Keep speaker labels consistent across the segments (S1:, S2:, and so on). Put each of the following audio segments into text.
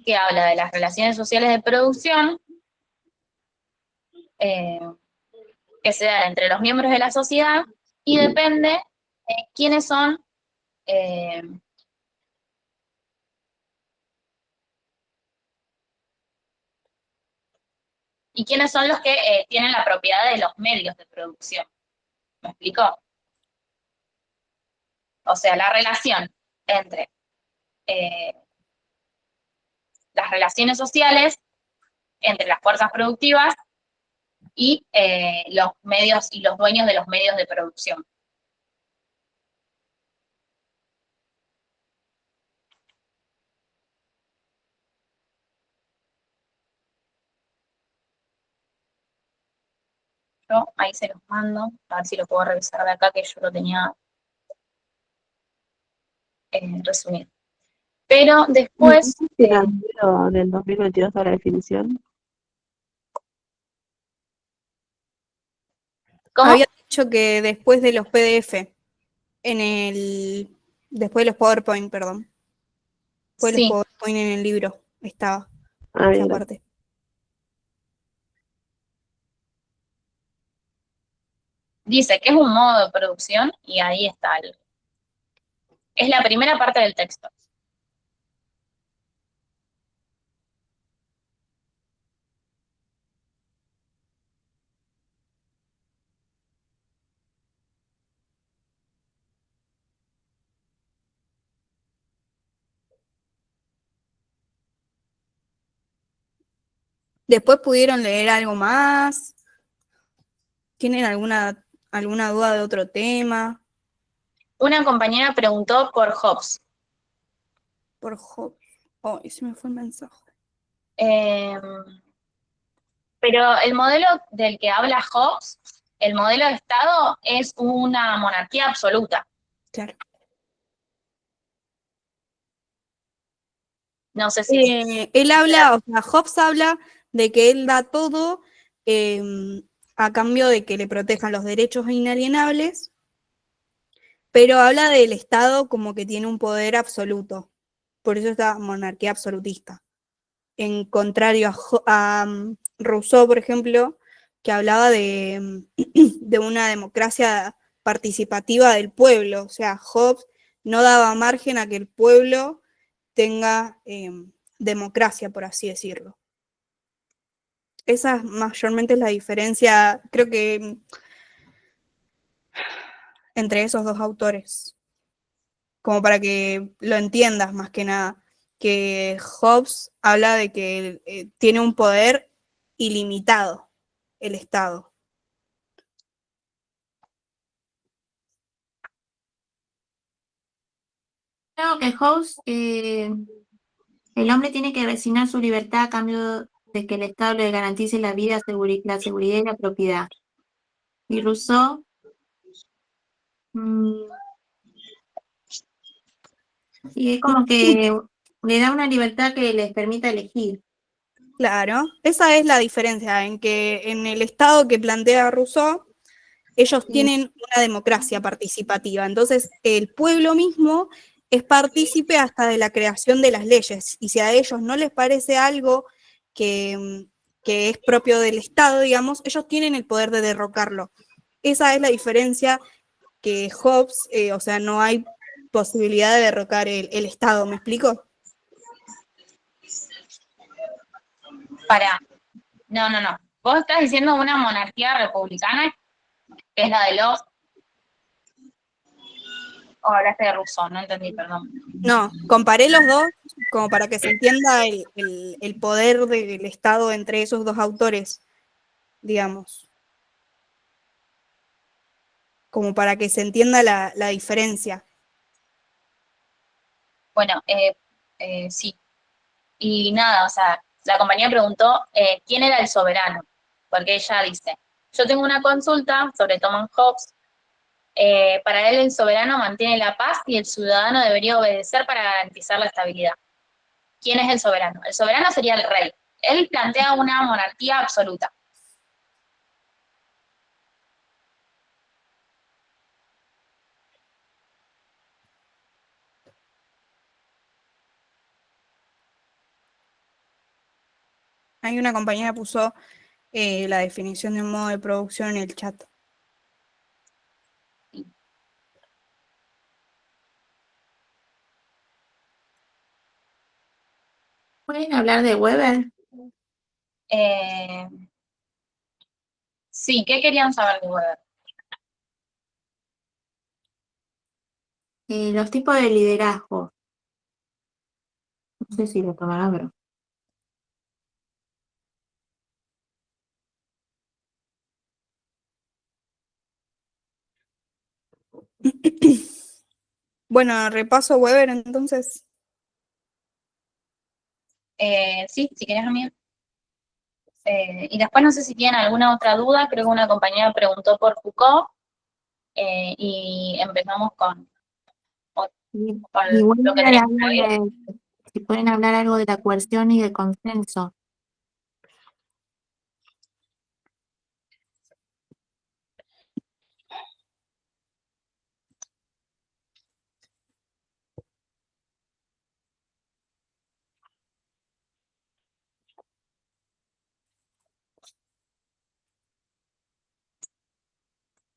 S1: que habla de las relaciones sociales de producción que se dan entre los miembros de la sociedad y depende de quiénes son y quiénes son los que tienen la propiedad de los medios de producción. ¿Me explico? O sea, la relación entre las relaciones sociales, entre las fuerzas productivas y los medios y los dueños de los medios de producción. Yo ahí se los mando, a ver si lo puedo revisar de acá, que yo lo tenía resumido. Pero después...
S2: del 2022 a la definición.
S1: ¿Cómo?
S3: Había dicho que después de los PDF, después de los PowerPoint, perdón. Después de los
S1: Sí.
S3: PowerPoint en el libro estaba esa parte.
S1: Dice que es un modo de producción y ahí está. Es la primera parte del texto.
S3: Después pudieron leer algo más. ¿Tienen alguna duda de otro tema?
S1: Una compañera preguntó por Hobbes.
S3: Por Hobbes. Oh, ese me fue el mensaje.
S1: Pero el modelo del que habla Hobbes, el modelo de Estado, es una monarquía absoluta.
S3: Claro.
S1: No sé si...
S3: Él habla, o sea, Hobbes habla de que él da todo a cambio de que le protejan los derechos inalienables, pero habla del Estado como que tiene un poder absoluto. Por eso está monarquía absolutista. En contrario a Rousseau, por ejemplo, que hablaba de una democracia participativa del pueblo. O sea, Hobbes no daba margen a que el pueblo tenga democracia, por así decirlo. Esa mayormente es la diferencia, creo que entre esos dos autores, como para que lo entiendas más que nada, que Hobbes habla de que tiene un poder ilimitado el Estado.
S4: Creo que Hobbes, el hombre tiene que resignar su libertad a cambio de que el Estado le garantice la vida, la seguridad y la propiedad. Y Rousseau, y es como que le da una libertad que les permita elegir.
S3: Claro, esa es la diferencia, en que en el Estado que plantea Rousseau, ellos tienen una democracia participativa, entonces el pueblo mismo es partícipe hasta de la creación de las leyes, y si a ellos no les parece algo que es propio del Estado, digamos, ellos tienen el poder de derrocarlo. Esa es la diferencia que Hobbes, o sea, no hay posibilidad de derrocar el Estado, ¿me explico?
S1: No. Vos estás diciendo una monarquía republicana, que es la de los... O hablaste de Rousseau, no entendí, perdón.
S3: No, comparé los dos como para que se entienda el poder del Estado entre esos dos autores, digamos. Como para que se entienda la diferencia.
S1: Bueno, sí. Y nada, o sea, la compañía preguntó quién era el soberano, porque ella dice, yo tengo una consulta sobre Thomas Hobbes, para él el soberano mantiene la paz y el ciudadano debería obedecer para garantizar la estabilidad. ¿Quién es el soberano? El soberano sería el rey. Él plantea una monarquía absoluta.
S3: Hay una compañera que puso la definición de un modo de producción en el chat.
S4: ¿Pueden hablar de Weber?
S1: Sí, ¿qué querían saber de Weber?
S4: Los tipos de liderazgo. No sé si lo tomará, pero...
S3: Bueno, repaso Weber entonces.
S1: Sí, si querés, amiga. Y después no sé si tienen alguna otra duda, creo que una compañera preguntó por Foucault, y empezamos con
S4: Y
S1: lo que
S4: Weber
S1: teníamos
S4: habla
S1: que ver.
S4: de, si pueden hablar algo de la coerción y del consenso.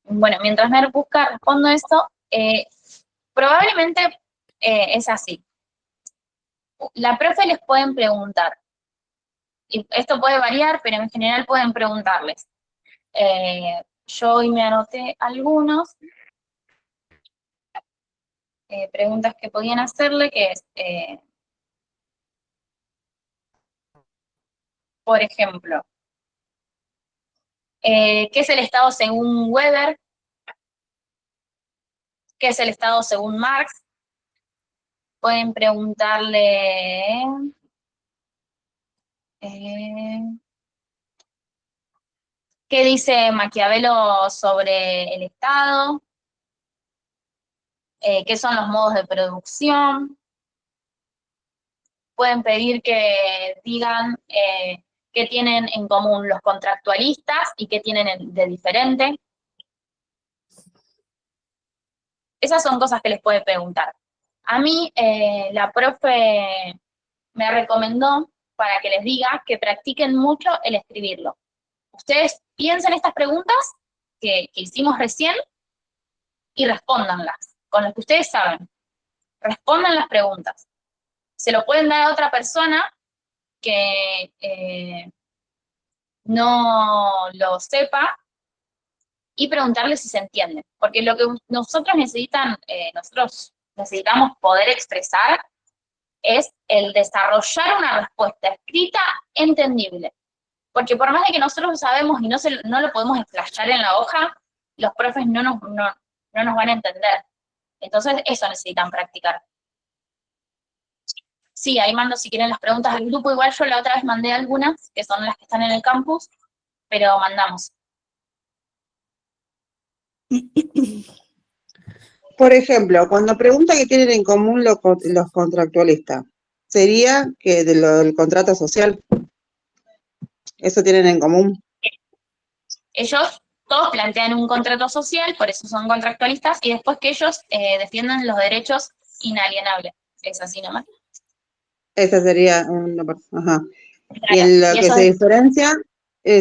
S1: Bueno, mientras Mer busca, respondo esto. Probablemente es así. La profe les pueden preguntar, y esto puede variar, pero en general pueden preguntarles. Yo hoy me anoté algunos preguntas que podían hacerle, que es, por ejemplo, ¿qué es el Estado según Weber? ¿Qué es el Estado según Marx? Pueden preguntarle ¿qué dice Maquiavelo sobre el Estado? ¿Qué son los modos de producción? Pueden pedir que digan qué tienen en común los contractualistas y qué tienen de diferente. Esas son cosas que les puede preguntar. A mí la profe me recomendó para que les diga que practiquen mucho el escribirlo. Ustedes piensen estas preguntas que hicimos recién y respóndanlas con lo que ustedes saben. Respondan las preguntas. Se lo pueden dar a otra persona que no lo sepa y preguntarle si se entiende. Porque lo que nosotros necesitamos poder expresar es el desarrollar una respuesta escrita entendible. Porque por más de que nosotros sabemos y no lo podemos explayar en la hoja, los profes no nos van a entender. Entonces eso necesitan practicar. Sí, ahí mando si quieren las preguntas al grupo. Igual yo la otra vez mandé algunas, que son las que están en el campus, pero mandamos.
S5: Por ejemplo, cuando pregunta qué tienen en común los contractualistas, sería que del contrato social, eso tienen en común.
S1: Ellos todos plantean un contrato social, por eso son contractualistas, y después que ellos defiendan los derechos inalienables. Es así nomás.
S5: Esa sería una parte. Ajá.
S1: Claro,
S5: Y en lo
S1: y
S5: que
S1: eso
S5: se diferencia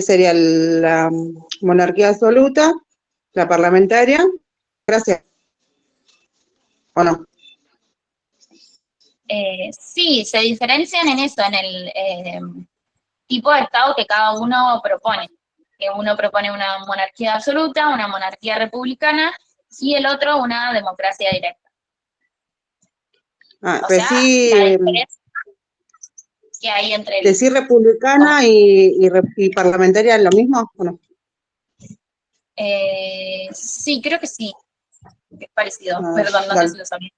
S5: sería la monarquía absoluta, la parlamentaria. Gracias. ¿O no?
S1: sí, se diferencian en eso, en el tipo de Estado que cada uno propone. Que uno propone una monarquía absoluta, una monarquía republicana, y el otro una democracia directa.
S5: Ah,
S1: O
S5: pues
S1: sea,
S5: sí,
S1: la diferencia que hay entre
S5: decir republicana y parlamentaria es lo mismo, ¿o no?
S1: sí, creo que sí. Es parecido.
S5: Ah,
S1: Perdón, no
S5: dale.
S1: te lo sabía.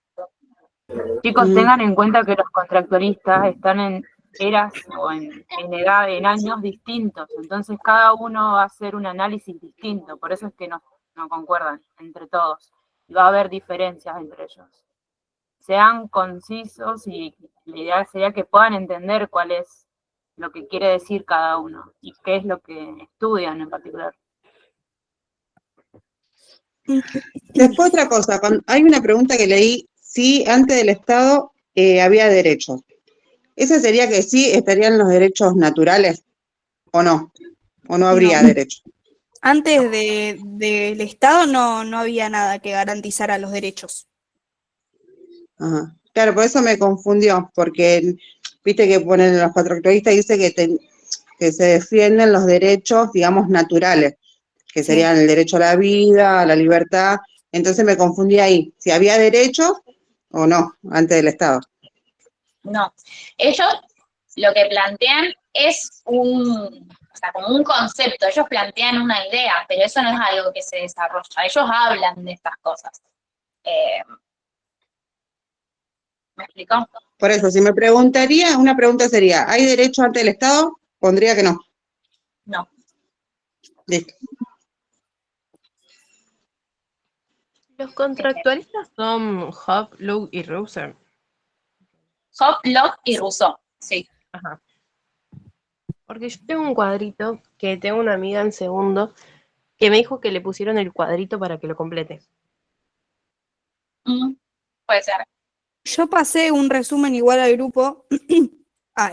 S6: Chicos, tengan en cuenta que los contractualistas están en eras o en edad, en años distintos, entonces cada uno va a hacer un análisis distinto, por eso es que no concuerdan entre todos, y va a haber diferencias entre ellos. Sean concisos y la idea sería que puedan entender cuál es lo que quiere decir cada uno y qué es lo que estudian en particular.
S5: Después otra cosa, hay una pregunta que leí, si antes del Estado había derechos. ¿Esa sería que sí estarían los derechos naturales? ¿O no? ¿O no habría derecho?
S3: Antes del Estado no había nada que garantizara los derechos.
S5: Ajá. Claro, por eso me confundió, porque viste que ponen los contractualistas, dice que se defienden los derechos, digamos, naturales, que
S3: Sí.
S5: serían el derecho a la vida, a la libertad. Entonces me confundí ahí, si había derechos o no, antes del Estado.
S1: No. Ellos lo que plantean es o sea, como un concepto. Ellos plantean una idea, pero eso no es algo que se desarrolla. Ellos hablan de estas cosas. ¿Me explicó?
S5: Por eso, si me preguntaría, una pregunta sería, ¿hay derecho ante el Estado? Pondría que no.
S1: No.
S5: Listo.
S7: Los contractualistas son Hobbes, Locke y Rousseau.
S1: Hobbes, Locke y Rousseau, sí.
S7: Ajá. Porque yo tengo un cuadrito que tengo una amiga en segundo que me dijo que le pusieron el cuadrito para que lo complete.
S1: Puede ser.
S3: Yo pasé un resumen igual al grupo,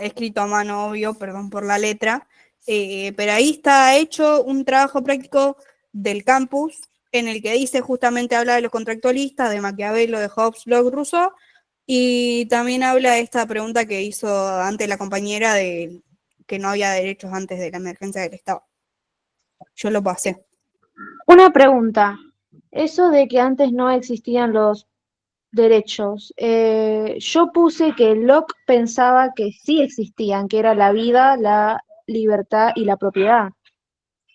S3: escrito a mano, obvio, perdón por la letra, pero ahí está hecho un trabajo práctico del campus en el que dice justamente, habla de los contractualistas, de Maquiavelo, de Hobbes, Locke, Rousseau, y también habla de esta pregunta que hizo antes la compañera de que no había derechos antes de la emergencia del Estado. Yo lo pasé.
S8: Una pregunta. Eso de que antes no existían los derechos, yo puse que Locke pensaba que sí existían, que era la vida, la libertad y la propiedad.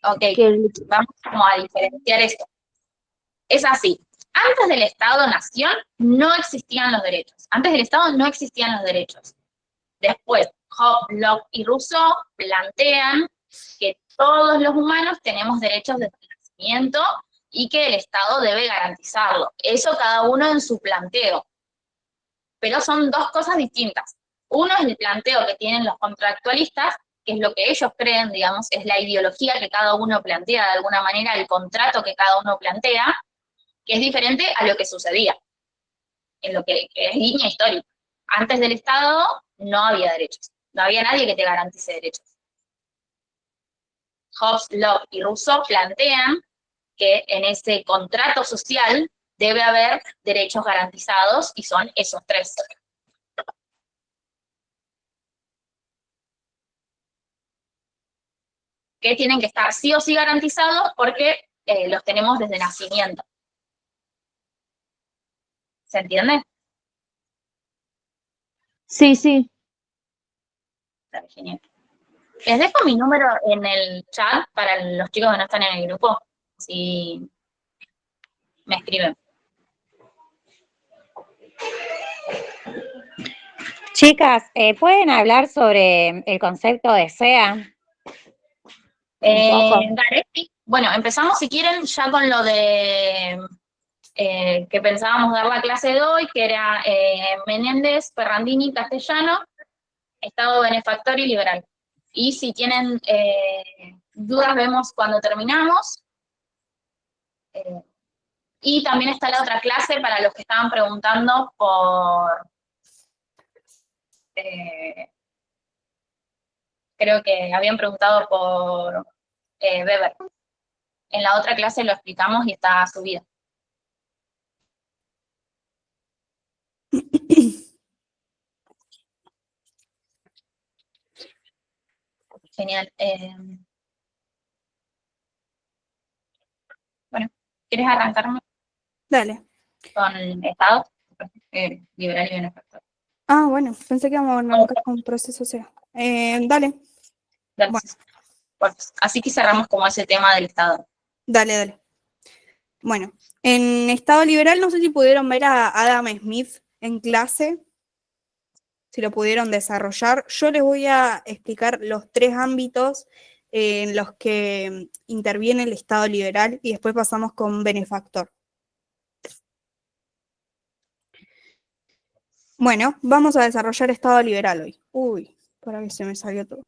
S1: Ok,
S8: Que
S1: vamos como a diferenciar esto. Es así. Antes del Estado-Nación no existían los derechos. Antes del Estado no existían los derechos. Después, Hobbes, Locke y Rousseau plantean que todos los humanos tenemos derechos desde el nacimiento y que el Estado debe garantizarlo. Eso cada uno en su planteo. Pero son dos cosas distintas. Uno es el planteo que tienen los contractualistas, que es lo que ellos creen, digamos, es la ideología que cada uno plantea, de alguna manera el contrato que cada uno plantea, que es diferente a lo que sucedía, en lo que es línea histórica. Antes del Estado no había derechos, no había nadie que te garantice derechos. Hobbes, Locke y Rousseau plantean que en ese contrato social debe haber derechos garantizados y son esos tres. Que tienen que estar sí o sí garantizados porque los tenemos desde nacimiento. ¿Se entiende?
S8: sí, sí.
S1: Está genial. Les dejo mi número en el chat para los chicos que no están en el grupo, si me escriben.
S9: Chicas, ¿pueden hablar sobre el concepto de SEA? Un poco.
S1: Dale, sí. Bueno, empezamos si quieren ya con lo de que pensábamos dar la clase de hoy, que era Menéndez, Ferrandini, Castellano, Estado benefactor y liberal. Y si tienen dudas, vemos cuando terminamos. Y también está la otra clase para los que estaban preguntando por... creo que habían preguntado por Weber. En la otra clase lo explicamos y está subida. Genial. Bueno, ¿quieres arrancarme
S3: Dale.
S1: con el Estado? Liberal y benefactor.
S3: Ah, bueno, pensé que íbamos a arrancar con proceso SEA. Dale,
S1: Dale.
S3: Bueno.
S1: Bueno, así que cerramos como ese tema del Estado.
S3: dale. Bueno, en Estado liberal no sé si pudieron ver a Adam Smith en clase, si lo pudieron desarrollar. Yo les voy a explicar los tres ámbitos en los que interviene el Estado liberal y después pasamos con benefactor. Bueno, vamos a desarrollar Estado liberal hoy. Uy, para que se me salió todo.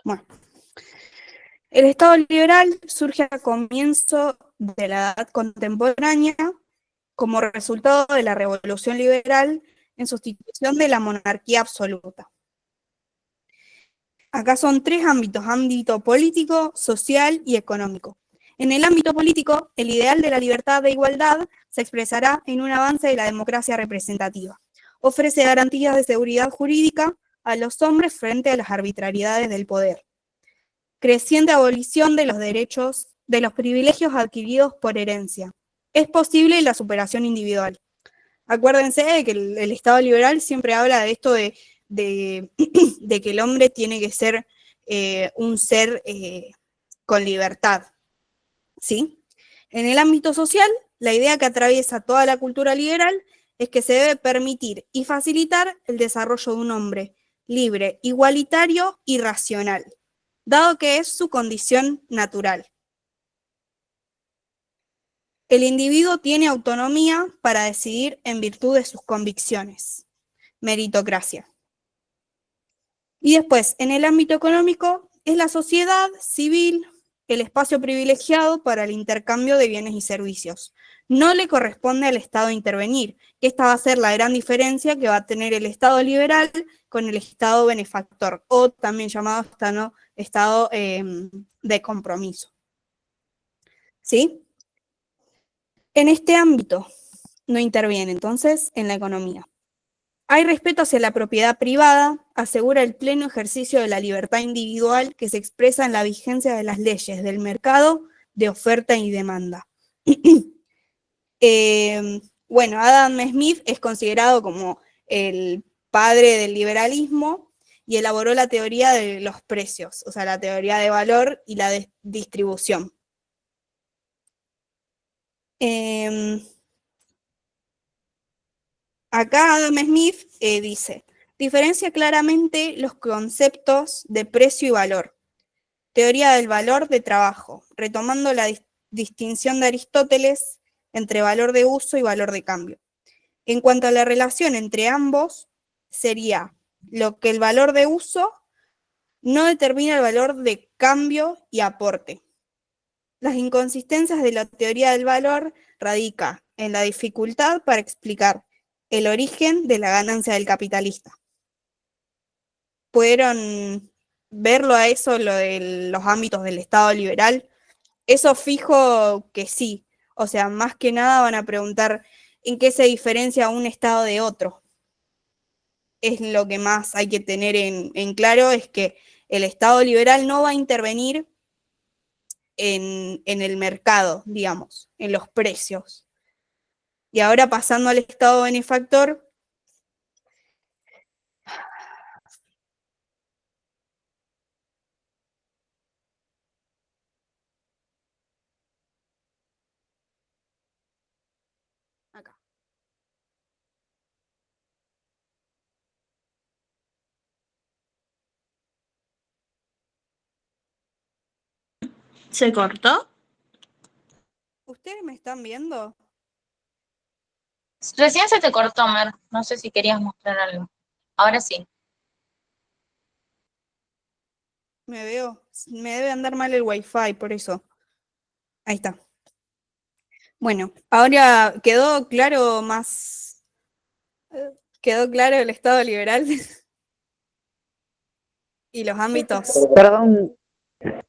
S3: Bueno, El Estado liberal surge a comienzo de la edad contemporánea como resultado de la Revolución Liberal en sustitución de la monarquía absoluta. Acá son tres ámbitos: ámbito político, social y económico. En el ámbito político, el ideal de la libertad de igualdad se expresará en un avance de la democracia representativa. Ofrece garantías de seguridad jurídica a los hombres frente a las arbitrariedades del poder. Creciente abolición de los derechos, de los privilegios adquiridos por herencia. Es posible la superación individual. Acuérdense de que el Estado liberal siempre habla de esto de que el hombre tiene que ser un ser con libertad, ¿sí? En el ámbito social, la idea que atraviesa toda la cultura liberal es que se debe permitir y facilitar el desarrollo de un hombre libre, igualitario y racional, dado que es su condición natural. El individuo tiene autonomía para decidir en virtud de sus convicciones. Meritocracia. Y después, en el ámbito económico, es la sociedad civil el espacio privilegiado para el intercambio de bienes y servicios. No le corresponde al Estado intervenir, que esta va a ser la gran diferencia que va a tener el Estado liberal con el Estado benefactor, o también llamado Estado de compromiso. ¿Sí? En este ámbito no interviene, entonces, en la economía. Hay respeto hacia la propiedad privada, asegura el pleno ejercicio de la libertad individual que se expresa en la vigencia de las leyes del mercado de oferta y demanda. Bueno, Adam Smith es considerado como el padre del liberalismo y elaboró la teoría de los precios, o sea, la teoría de valor y la distribución. Acá Adam Smith dice, diferencia claramente los conceptos de precio y valor. Teoría del valor de trabajo, retomando la distinción de Aristóteles entre valor de uso y valor de cambio. En cuanto a la relación entre ambos, sería lo que el valor de uso no determina el valor de cambio y aporte. Las inconsistencias de la teoría del valor radican en la dificultad para explicar el origen de la ganancia del capitalista. ¿Pudieron verlo a eso, lo de los ámbitos del Estado liberal? Eso fijo que sí. O sea, más que nada van a preguntar en qué se diferencia un Estado de otro. Es lo que más hay que tener en claro, es que el Estado liberal no va a intervenir en el mercado, digamos, en los precios. Y ahora pasando al Estado benefactor, acá.
S10: ¿Se cortó?
S3: ¿Ustedes me están viendo?
S1: Recién se te cortó, Mer. No sé si querías mostrar algo. Ahora sí.
S3: Me debe andar mal el wifi, por eso. Ahí está. Bueno, ahora quedó claro quedó claro el Estado liberal y los ámbitos.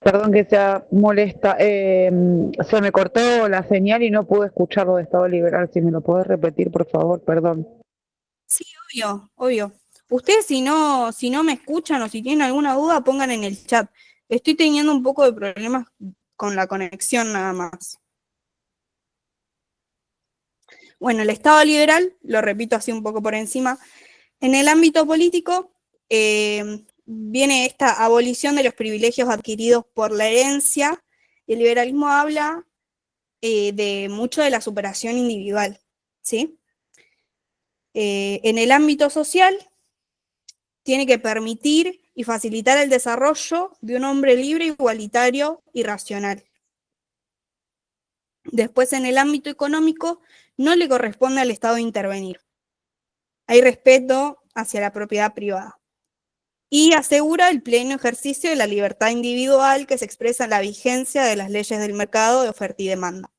S11: Perdón que sea molesta. Se me cortó la señal y no pude escuchar lo de Estado liberal. Si me lo podés repetir, por favor, perdón.
S3: Sí, obvio. Ustedes si no me escuchan o si tienen alguna duda, pongan en el chat. Estoy teniendo un poco de problemas con la conexión nada más. Bueno, el Estado liberal, lo repito así un poco por encima, en el ámbito político viene esta abolición de los privilegios adquiridos por la herencia. El liberalismo habla de mucho de la superación individual, ¿sí? En el ámbito social, tiene que permitir y facilitar el desarrollo de un hombre libre, igualitario y racional. Después, en el ámbito económico, no le corresponde al Estado intervenir. Hay respeto hacia la propiedad privada. y asegura el pleno ejercicio de la libertad individual que se expresa en la vigencia de las leyes del mercado de oferta y demanda.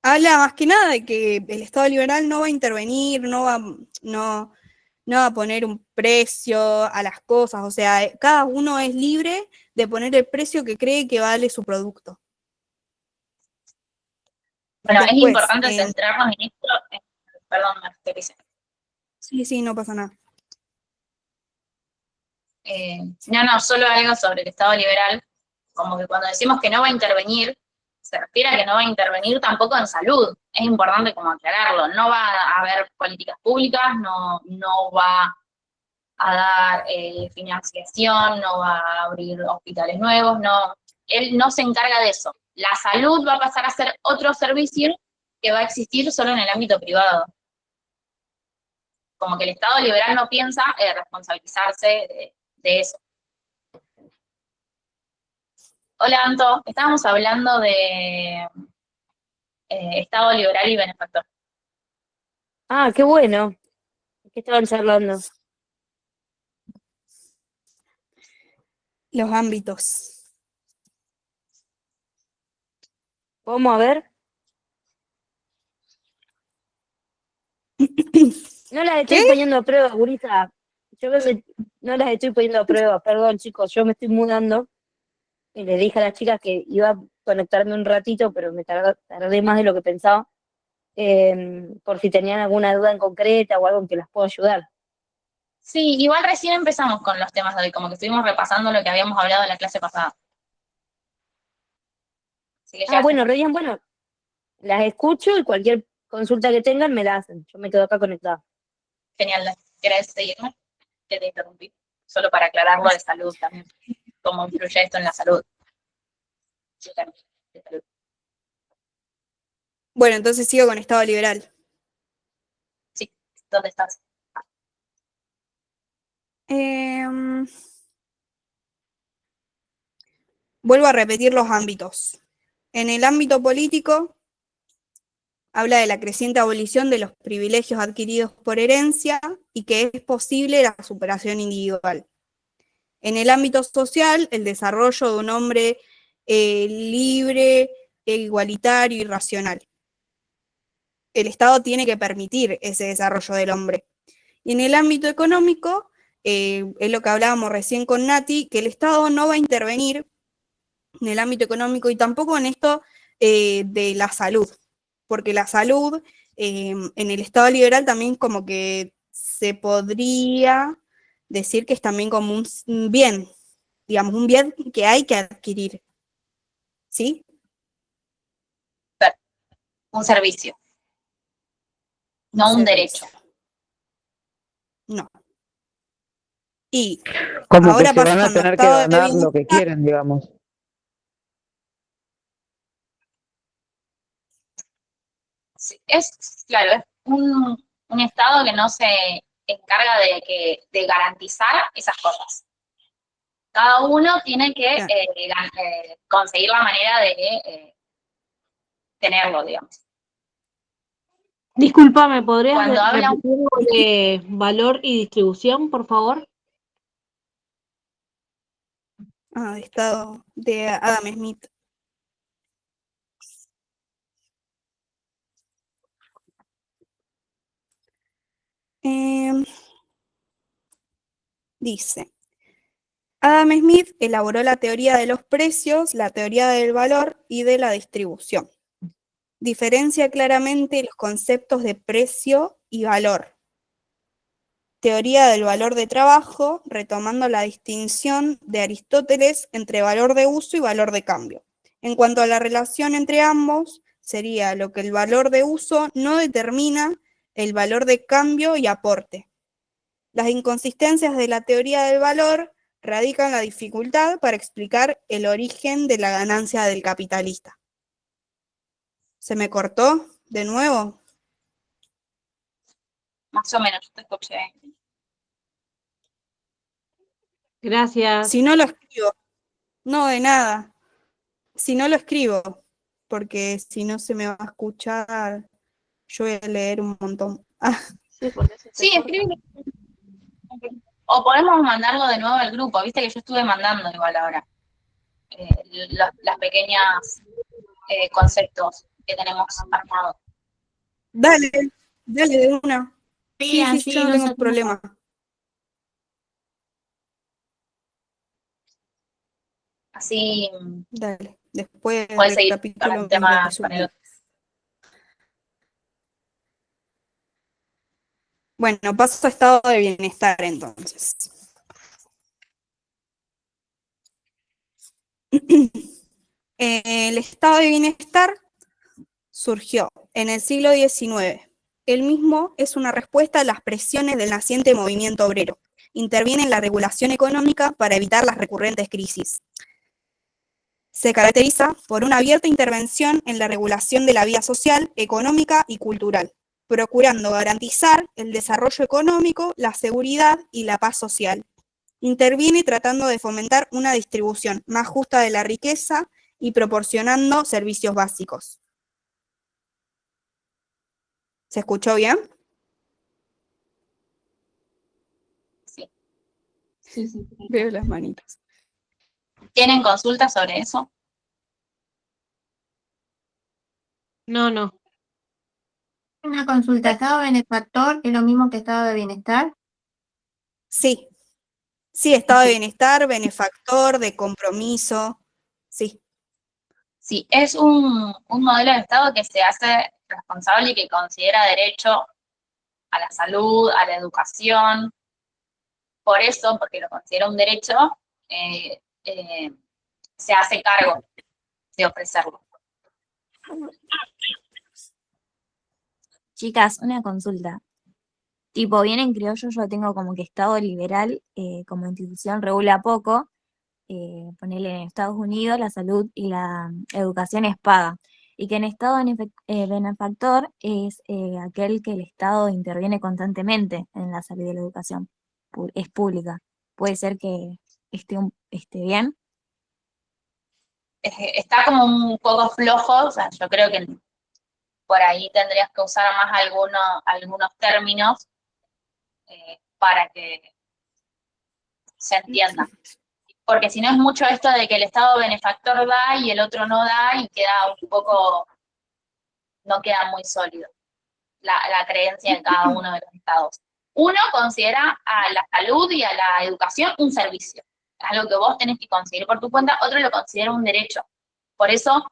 S3: Habla más que nada de que el Estado liberal no va a intervenir, no va a poner un precio a las cosas, o sea, cada uno es libre de poner el precio que cree que vale su producto.
S1: Bueno, es
S3: Después,
S1: importante centrarnos en esto. Perdón, Marta.
S3: Sí, no pasa nada.
S1: No, solo algo sobre el Estado liberal, como que cuando decimos que no va a intervenir, se refiere a que no va a intervenir tampoco en salud. Es importante como aclararlo. No va a haber políticas públicas, no va a dar financiación, no va a abrir hospitales nuevos, no. Él no se encarga de eso. La salud va a pasar a ser otro servicio que va a existir solo en el ámbito privado. Como que el Estado liberal no piensa responsabilizarse de eso. Hola, Anto. Estábamos hablando de Estado liberal y benefactor.
S10: Ah, qué bueno. ¿Qué estaban charlando?
S3: Los ámbitos.
S10: Vamos a ver. No las estoy poniendo a prueba, gurita. No las estoy poniendo a prueba, perdón, chicos, yo me estoy mudando y le dije a las chicas que iba a conectarme un ratito, pero me tardé más de lo que pensaba, por si tenían alguna duda en concreta o algo en que las puedo ayudar.
S1: Sí, igual recién empezamos con los temas de hoy, como que estuvimos repasando lo que habíamos hablado en la clase pasada. Así que ya
S10: Bueno, Reyes, bueno, las escucho y cualquier consulta que tengan me la hacen. Yo me quedo acá conectada.
S1: Genial. ¿Querés seguirme? Que te interrumpí. Solo para aclararlo de salud también. ¿Cómo influye esto en la salud? Sí, también, de salud.
S3: Bueno, entonces sigo con Estado liberal.
S1: Sí, ¿dónde estás?
S3: Vuelvo a repetir los ámbitos. En el ámbito político, habla de la creciente abolición de los privilegios adquiridos por herencia y que es posible la superación individual. En el ámbito social, el desarrollo de un hombre libre, igualitario y racional. El Estado tiene que permitir ese desarrollo del hombre. Y en el ámbito económico, es lo que hablábamos recién con Nati, que el Estado no va a intervenir en el ámbito económico y tampoco en esto de la salud, porque la salud en el Estado liberal también como que se podría decir que es también como un bien, digamos, un bien que hay que adquirir, ¿sí?
S1: Un servicio. No un derecho.
S3: No. Y
S11: Como
S3: ahora
S11: que se van a
S3: pasando a
S11: tener que
S3: estado de
S11: ganar lo que
S3: bienestar.
S11: quieren, digamos.
S1: Sí, claro, es un Estado que no se encarga de garantizar esas cosas. Cada uno tiene que conseguir la manera de tenerlo, digamos.
S8: Discúlpame, ¿podrías
S1: Cuando habla
S8: repetir lo de valor y distribución, por favor?
S3: De Estado de Adam Smith. Dice, Adam Smith elaboró la teoría de los precios, la teoría del valor y de la distribución. Diferencia claramente los conceptos de precio y valor. Teoría del valor de trabajo, retomando la distinción de Aristóteles entre valor de uso y valor de cambio. En cuanto a la relación entre ambos, sería lo que el valor de uso no determina el valor de cambio y aporte. Las inconsistencias de la teoría del valor radican la dificultad para explicar el origen de la ganancia del capitalista. ¿Se me cortó de nuevo?
S1: más o menos, yo te escuché.
S8: Gracias.
S3: Si no lo escribo, no de nada. Si no lo escribo, porque si no se me va a escuchar, yo voy a leer un montón.
S7: Sí, porque
S1: Sí, escribe. O podemos mandarlo de nuevo al grupo, viste que yo estuve mandando igual ahora las pequeñas conceptos que tenemos armados.
S3: Dale, dale de una.
S4: Sí,
S3: Sí,
S4: así
S3: yo no
S4: nos
S3: tengo
S4: hacemos.
S3: problema.
S1: Así
S3: Dale, después
S1: puedes seguir con
S3: recapitulo
S1: el
S3: mis
S1: tema con el
S3: resúmenes.
S1: otro.
S3: Bueno, paso a estado de bienestar entonces. El estado de bienestar surgió en el siglo XIX. El mismo es una respuesta a las presiones del naciente movimiento obrero. Interviene en la regulación económica para evitar las recurrentes crisis. Se caracteriza por una abierta intervención en la regulación de la vida social, económica y cultural, procurando garantizar el desarrollo económico, la seguridad y la paz social. Interviene tratando de fomentar una distribución más justa de la riqueza y proporcionando servicios básicos. ¿Se escuchó bien?
S1: Sí.
S3: Veo las manitas.
S1: ¿Tienen consultas sobre eso?
S7: No.
S4: Una consulta, ¿estado benefactor es lo mismo que estado de bienestar?
S3: Sí. Sí, estado de
S4: Ok.
S3: bienestar, benefactor, de compromiso. Sí.
S1: Sí, es un modelo de Estado que se hace responsable y que considera derecho a la salud, a la educación. Por eso, porque lo considera un derecho, se hace cargo de ofrecerlo.
S12: Chicas, una consulta. Tipo, bien en criollo yo tengo como que Estado liberal como institución regula poco. Ponele en Estados Unidos la salud y la educación es paga. Y que en Estado benefactor es aquel que el Estado interviene constantemente en la salud y la educación. Es pública. Puede ser que esté bien.
S1: Está como un poco flojo, o sea, yo creo que por ahí tendrías que usar más algunos términos para que se entienda. Porque si no es mucho esto de que el Estado benefactor da y el otro no da y queda un poco, no queda muy sólido la creencia de cada uno de los estados. Uno considera a la salud y a la educación un servicio, es algo que vos tenés que conseguir por tu cuenta, otro lo considera un derecho. Por eso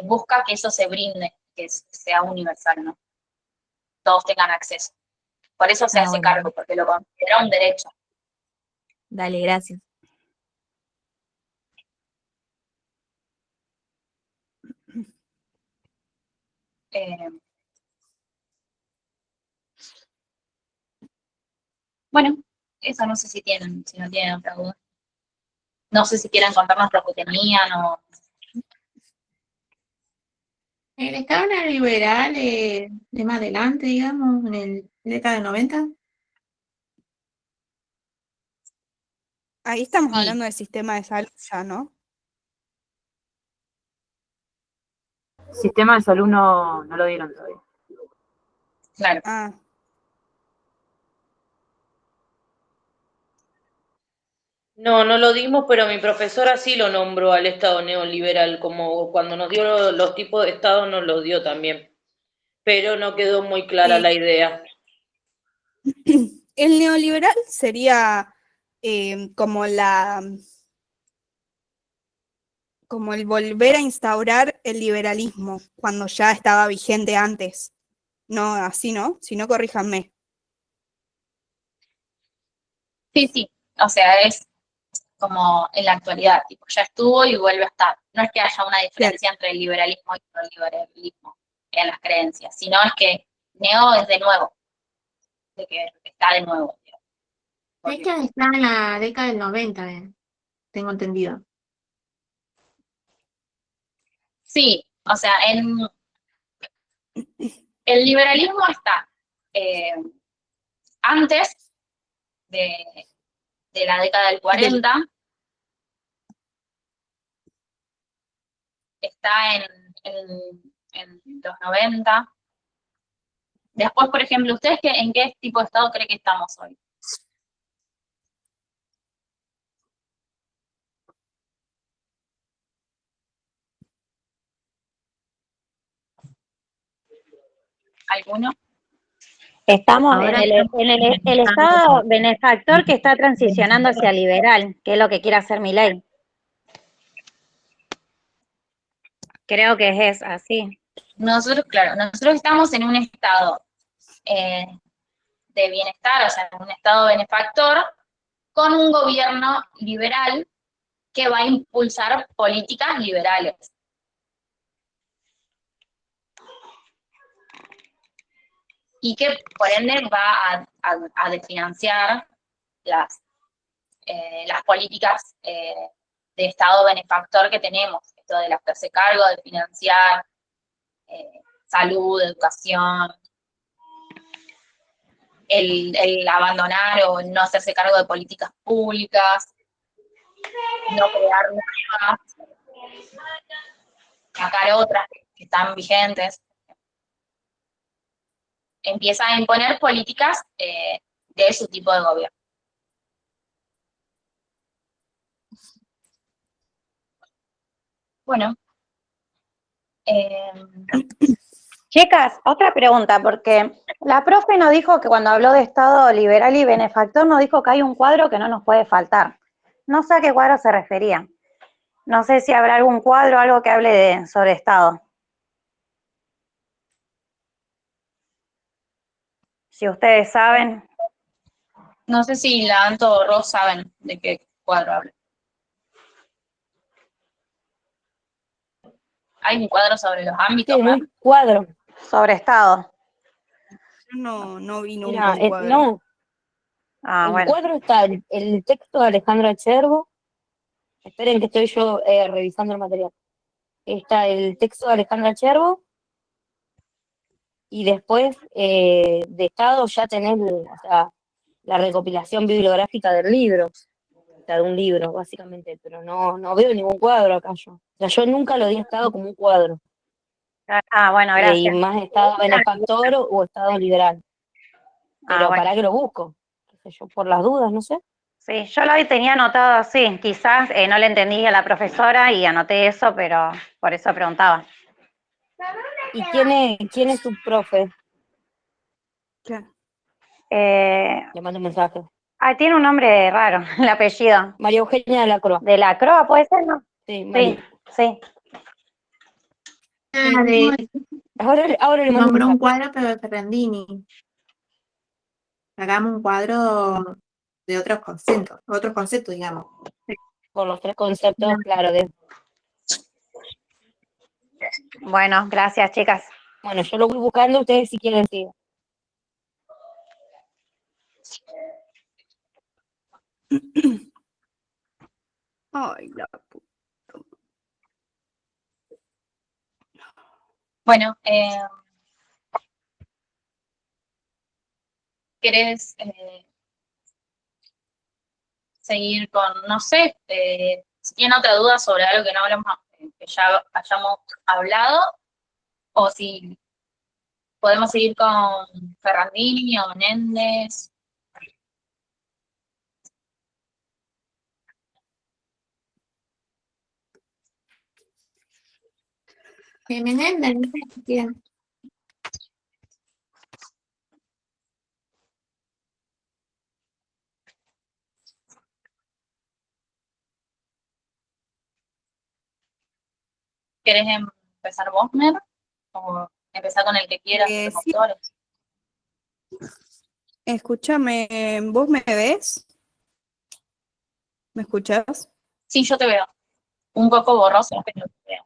S1: busca que eso se brinde, que sea universal, ¿no? Todos tengan acceso. Por eso se hace
S12: Bueno.
S1: cargo, porque lo considera un derecho.
S12: Dale, gracias.
S1: Bueno, eso no sé si no tienen otra duda. No sé si quieren contarnos lo que tenían o...
S4: El estado neoliberal de más adelante, digamos, en el década del 90.
S3: Ahí estamos
S1: Sí.
S3: hablando del sistema de salud ya, ¿no?
S6: Sistema de salud no lo dieron todavía.
S1: Claro.
S3: Ah,
S13: No lo dimos, pero mi profesora sí lo nombró al Estado neoliberal, como cuando nos dio los tipos de Estado nos los dio también, pero no quedó muy clara la idea.
S3: el neoliberal sería como como el volver a instaurar el liberalismo cuando ya estaba vigente antes. No, así no, si no, corríjanme.
S1: Sí, o sea, es como en la actualidad, tipo, ya estuvo y vuelve a estar. No es que haya una diferencia entre el liberalismo y el neoliberalismo en las creencias, sino es que neo es de nuevo, de que está de nuevo.
S4: Es que está en la década del 90, tengo entendido.
S1: Sí, o sea, el liberalismo está antes de la década del 40, está en los 90. Después, por ejemplo, ¿ustedes en qué tipo de estado creen que estamos hoy? ¿Alguno?
S9: Estamos
S7: Ahora
S9: en
S7: estamos
S9: el Estado benefactor que está transicionando hacia liberal, que es lo que quiere hacer Milei. Creo que es así.
S1: Nosotros, claro, nosotros estamos en un estado de bienestar, o sea, en un estado benefactor, con un gobierno liberal que va a impulsar políticas liberales. Y que, por ende, va a desfinanciar las políticas de Estado benefactor que tenemos. Esto de hacerse cargo, de financiar salud, educación, el abandonar o no hacerse cargo de políticas públicas, no crear nuevas, sacar otras que están vigentes. Empieza a imponer políticas de su tipo de gobierno. Bueno.
S9: Chicas, otra pregunta, porque la profe nos dijo que cuando habló de Estado liberal y benefactor nos dijo que hay un cuadro que no nos puede faltar. No sé a qué cuadro se refería. No sé si habrá algún cuadro, algo que hable sobre Estado. Si ustedes saben.
S1: No sé si la Anto o Ros saben de qué cuadro habla. Hay un cuadro sobre los ámbitos.
S10: Sí, un cuadro.
S9: Sobre Estado.
S3: Yo no vi nunca
S10: Mira,
S3: un cuadro.
S10: no.
S9: Ah,
S10: El
S9: bueno.
S10: cuadro está el texto de Alejandra Cherbo. Esperen que estoy yo revisando el material. Está el texto de Alejandra Cherbo. Y después de Estado ya tenés la recopilación bibliográfica del libro. O sea, de un libro, básicamente. Pero no veo ningún cuadro acá yo. O sea, yo nunca lo di Estado como un cuadro.
S9: Ah, bueno,
S10: Y
S9: gracias.
S10: más Estado benefactor o Estado liberal. Pero
S9: bueno.
S10: para que lo busco. Qué sé yo, por las dudas, no sé.
S9: Sí, yo lo tenía anotado así. Quizás no le entendí a la profesora y anoté eso, pero por eso preguntaba.
S10: ¿Y quién es tu profe?
S3: Claro.
S10: Le mando un mensaje.
S9: Tiene un nombre raro, el apellido.
S10: María Eugenia de la Croa.
S9: ¿De la Croa puede ser, no?
S10: Sí, María.
S9: Sí.
S10: Ahora le mando un
S4: Nombró un
S10: mensaje.
S4: cuadro, pero de Ferrandini. Hagamos un cuadro de otros conceptos, digamos.
S10: Por los tres conceptos, claro.
S9: Bueno, gracias, chicas.
S10: Bueno, yo lo voy buscando, ustedes si quieren sigan.
S3: Ay, la puta.
S1: Bueno, ¿querés seguir con, no sé, si tienen otra duda sobre algo que no hablamos, que ya hayamos hablado, o si podemos seguir con Ferrandini o Menéndez?
S4: Menéndez, no sé si quieren.
S1: ¿Querés empezar vos, Mer? ¿O empezar con el que quieras, de los
S3: Sí.
S1: autores?
S3: Escúchame, ¿vos me ves? ¿Me escuchás?
S1: Sí, yo te veo. Un poco borroso, pero te veo.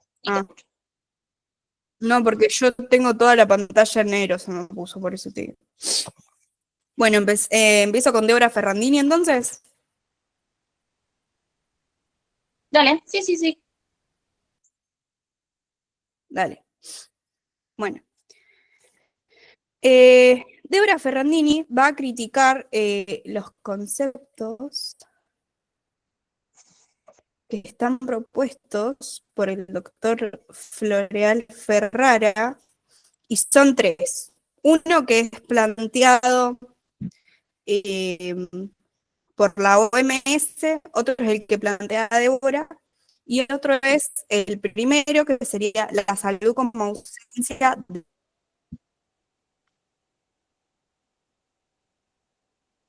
S3: No, porque yo tengo toda la pantalla en negro, se me puso, por eso te digo. Bueno, empiezo con Débora Ferrandini, entonces.
S1: Dale, sí.
S3: Dale. Bueno. Débora Ferrandini va a criticar los conceptos que están propuestos por el doctor Floreal Ferrara, y son tres. Uno que es planteado por la OMS, otro es el que plantea Débora, y otro es el primero, que sería la salud como ausencia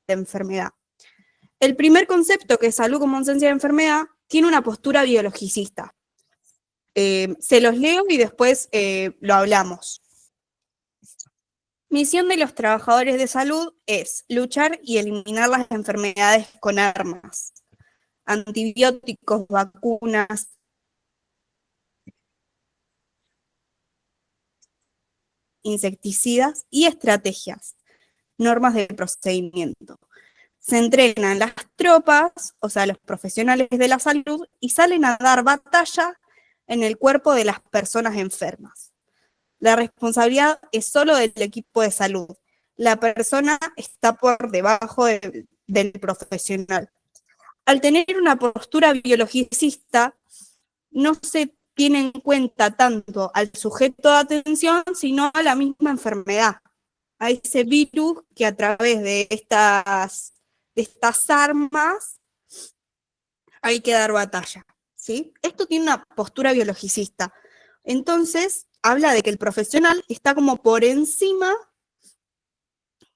S3: de enfermedad. El primer concepto, que es salud como ausencia de enfermedad, tiene una postura biologicista. Se los leo y después lo hablamos. Misión de los trabajadores de salud es luchar y eliminar las enfermedades con armas, antibióticos, vacunas, insecticidas y estrategias, normas de procedimiento. Se entrenan las tropas, o sea, los profesionales de la salud, y salen a dar batalla en el cuerpo de las personas enfermas. La responsabilidad es solo del equipo de salud. La persona está por debajo del profesional. Al tener una postura biologicista, no se tiene en cuenta tanto al sujeto de atención, sino a la misma enfermedad, a ese virus que a través de estas armas hay que dar batalla, ¿sí? Esto tiene una postura biologicista. Entonces, habla de que el profesional está como por encima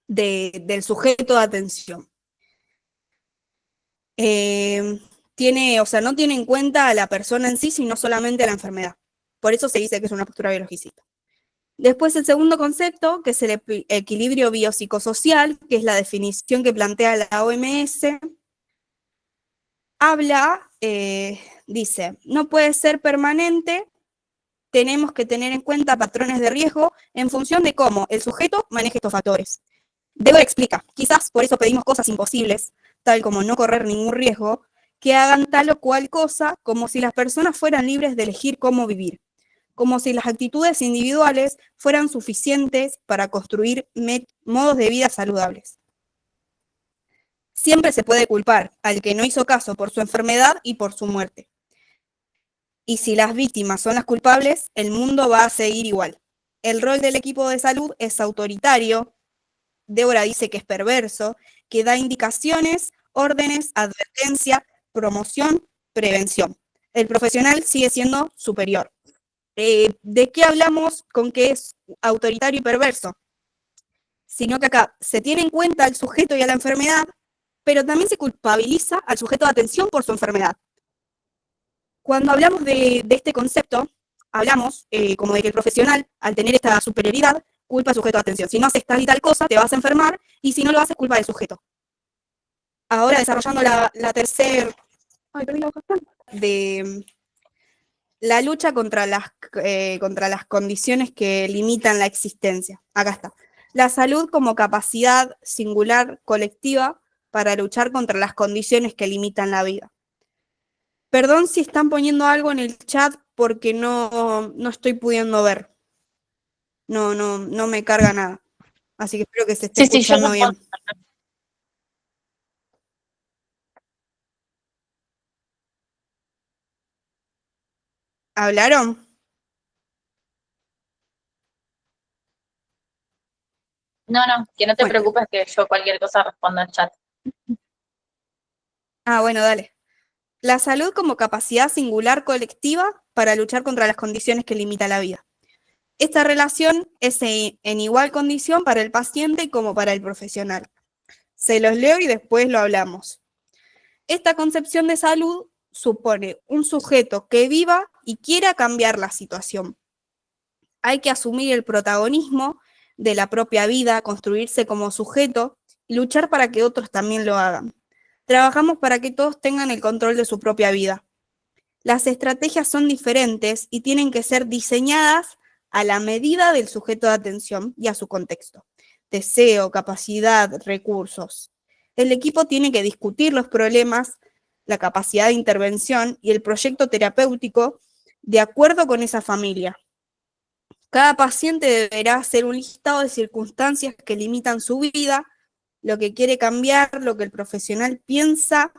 S3: del sujeto de atención. No tiene en cuenta a la persona en sí, sino solamente a la enfermedad. Por eso se dice que es una postura biologicista. Después el segundo concepto, que es el equilibrio biopsicosocial, que es la definición que plantea la OMS, habla, dice, no puede ser permanente, tenemos que tener en cuenta patrones de riesgo en función de cómo el sujeto maneja estos factores. Debord explica, quizás por eso pedimos cosas imposibles, tal como no correr ningún riesgo, que hagan tal o cual cosa, como si las personas fueran libres de elegir cómo vivir, como si las actitudes individuales fueran suficientes para construir modos de vida saludables. Siempre se puede culpar al que no hizo caso por su enfermedad y por su muerte. Y si las víctimas son las culpables, el mundo va a seguir igual. El rol del equipo de salud es autoritario, Débora dice que es perverso, que da indicaciones, órdenes, advertencia, promoción, prevención. El profesional sigue siendo superior. ¿De qué hablamos con que es autoritario y perverso? Sino que acá se tiene en cuenta al sujeto y a la enfermedad, pero también se culpabiliza al sujeto de atención por su enfermedad. Cuando hablamos de este concepto, hablamos como de que el profesional, al tener esta superioridad, culpa al sujeto de atención. Si no haces tal y tal cosa, te vas a enfermar, y si no lo haces, culpa del sujeto. Ahora desarrollando la tercera, de la lucha contra las condiciones que limitan la existencia. Acá está. La salud como capacidad singular colectiva para luchar contra las condiciones que limitan la vida. Perdón si están poniendo algo en el chat porque no estoy pudiendo ver. No me carga nada. Así que espero que se esté escuchando bien. ¿Hablaron?
S1: No, que no te preocupes que yo cualquier cosa respondo al chat.
S3: Ah, bueno, dale. La salud como capacidad singular colectiva para luchar contra las condiciones que limitan la vida. Esta relación es en igual condición para el paciente como para el profesional. Se los leo y después lo hablamos. Esta concepción de salud supone un sujeto que viva y quiera cambiar la situación. Hay que asumir el protagonismo de la propia vida, construirse como sujeto y luchar para que otros también lo hagan. Trabajamos para que todos tengan el control de su propia vida. Las estrategias son diferentes y tienen que ser diseñadas a la medida del sujeto de atención y a su contexto. Deseo, capacidad, recursos. El equipo tiene que discutir los problemas, la capacidad de intervención y el proyecto terapéutico de acuerdo con esa familia. Cada paciente deberá hacer un listado de circunstancias que limitan su vida, lo que quiere cambiar, lo que el profesional piensa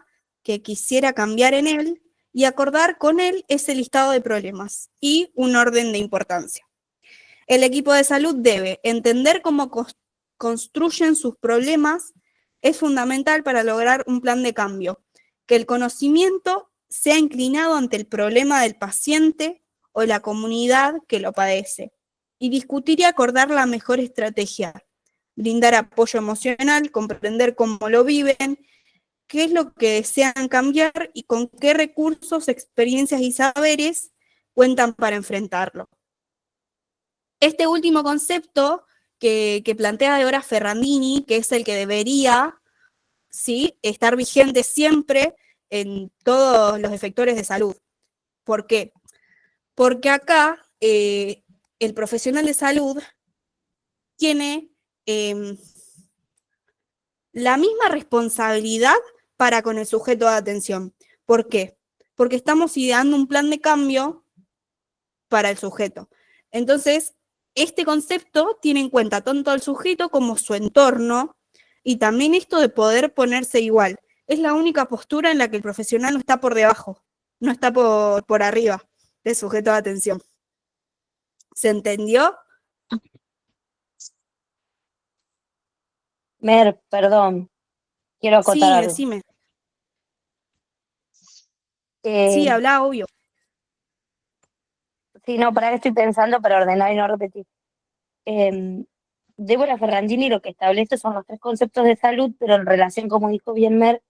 S3: que quisiera cambiar en él, y acordar con él ese listado de problemas y un orden de importancia. El equipo de salud debe entender cómo construyen sus problemas, es fundamental para lograr un plan de cambio, que el conocimiento sea inclinado ante el problema del paciente o la comunidad que lo padece, y discutir y acordar la mejor estrategia, brindar apoyo emocional, comprender cómo lo viven, qué es lo que desean cambiar y con qué recursos, experiencias y saberes cuentan para enfrentarlo. Este último concepto que plantea Deborah Ferrandini, que es el que debería, ¿sí?, estar vigente siempre en todos los efectores de salud. ¿Por qué? Porque acá el profesional de salud tiene la misma responsabilidad para con el sujeto de atención. ¿Por qué? Porque estamos ideando un plan de cambio para el sujeto. Entonces, este concepto tiene en cuenta tanto al sujeto como su entorno, y también esto de poder ponerse igual. Es la única postura en la que el profesional no está por debajo, no está por arriba del sujeto de atención. ¿Se entendió?
S10: Mer, perdón, quiero acotar
S3: Sí,
S10: algo.
S3: decime. Sí, habla, obvio.
S10: Sí, no, para que estoy pensando para ordenar y no repetir. Deborah Ferrandini lo que establece son los 3 conceptos de salud, pero en relación, como dijo bien Mer,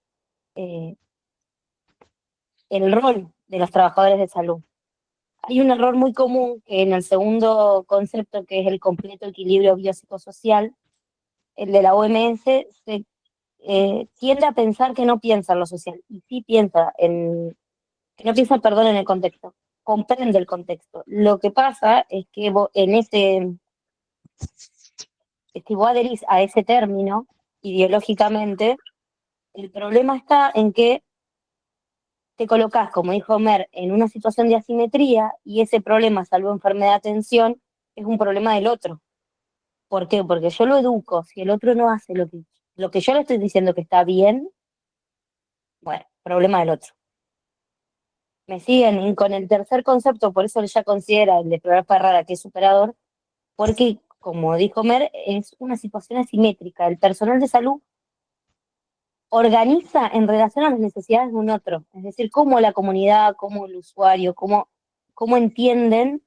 S10: el rol de los trabajadores de salud. Hay un error muy común que en el segundo concepto, que es el completo equilibrio biopsicosocial, el de la OMS, se tiende a pensar que no piensa en lo social, y sí piensa que no piensa, perdón, en el contexto, comprende el contexto. Lo que pasa es que si vos adherís a ese término ideológicamente, el problema está en que te colocás, como dijo Mer, en una situación de asimetría, y ese problema, salvo enfermedad de atención, es un problema del otro. ¿Por qué? Porque yo lo educo. Si el otro no hace lo que yo le estoy diciendo que está bien, bueno, problema del otro. ¿Me siguen? Y con el tercer concepto, por eso ella considera el de Flor Ferrara que es superador, porque, como dijo Mer, es una situación asimétrica. El personal de salud organiza en relación a las necesidades de un otro. Es decir, cómo la comunidad, cómo el usuario, cómo entienden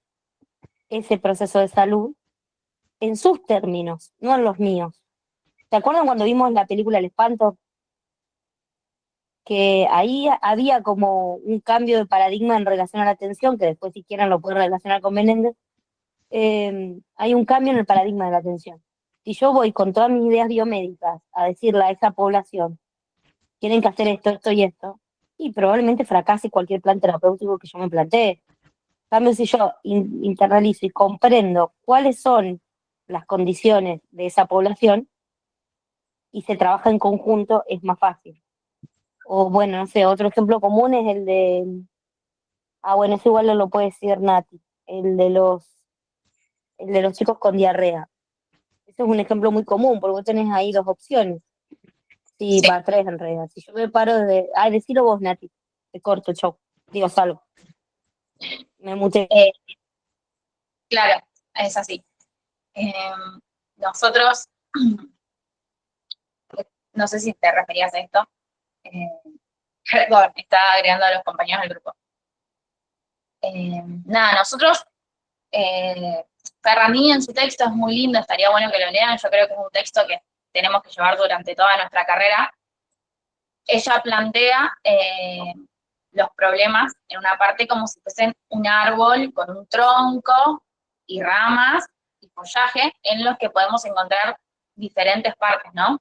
S10: ese proceso de salud en sus términos, no en los míos. ¿Se acuerdan cuando vimos la película El Espanto? Que ahí había como un cambio de paradigma en relación a la atención, que después si quieren lo pueden relacionar con Menéndez. Hay un cambio en el paradigma de la atención. Si yo voy con todas mis ideas biomédicas a decirle a esa población, tienen que hacer esto, esto y esto, y probablemente fracase cualquier plan terapéutico que yo me plantee. En cambio, si yo internalizo y comprendo cuáles son las condiciones de esa población y se trabaja en conjunto, es más fácil. O bueno, no sé, otro ejemplo común es el de, bueno, eso igual no lo puede decir Nati, el de los chicos con diarrea. Ese es un ejemplo muy común, porque vos tenés ahí 2 opciones. Sí, va, 3 en realidad. Si yo me paro decilo vos, Nati, te corto, chau, digo, salgo. Me muté.
S1: Claro, es así. Nosotros, no sé si te referías a esto, perdón, estaba agregando a los compañeros del grupo. Nada, nosotros, Ferrandini en su texto es muy lindo, estaría bueno que lo lean, yo creo que es un texto que tenemos que llevar durante toda nuestra carrera. Ella plantea los problemas en una parte como si fuesen un árbol con un tronco y ramas y follaje en los que podemos encontrar diferentes partes, ¿no?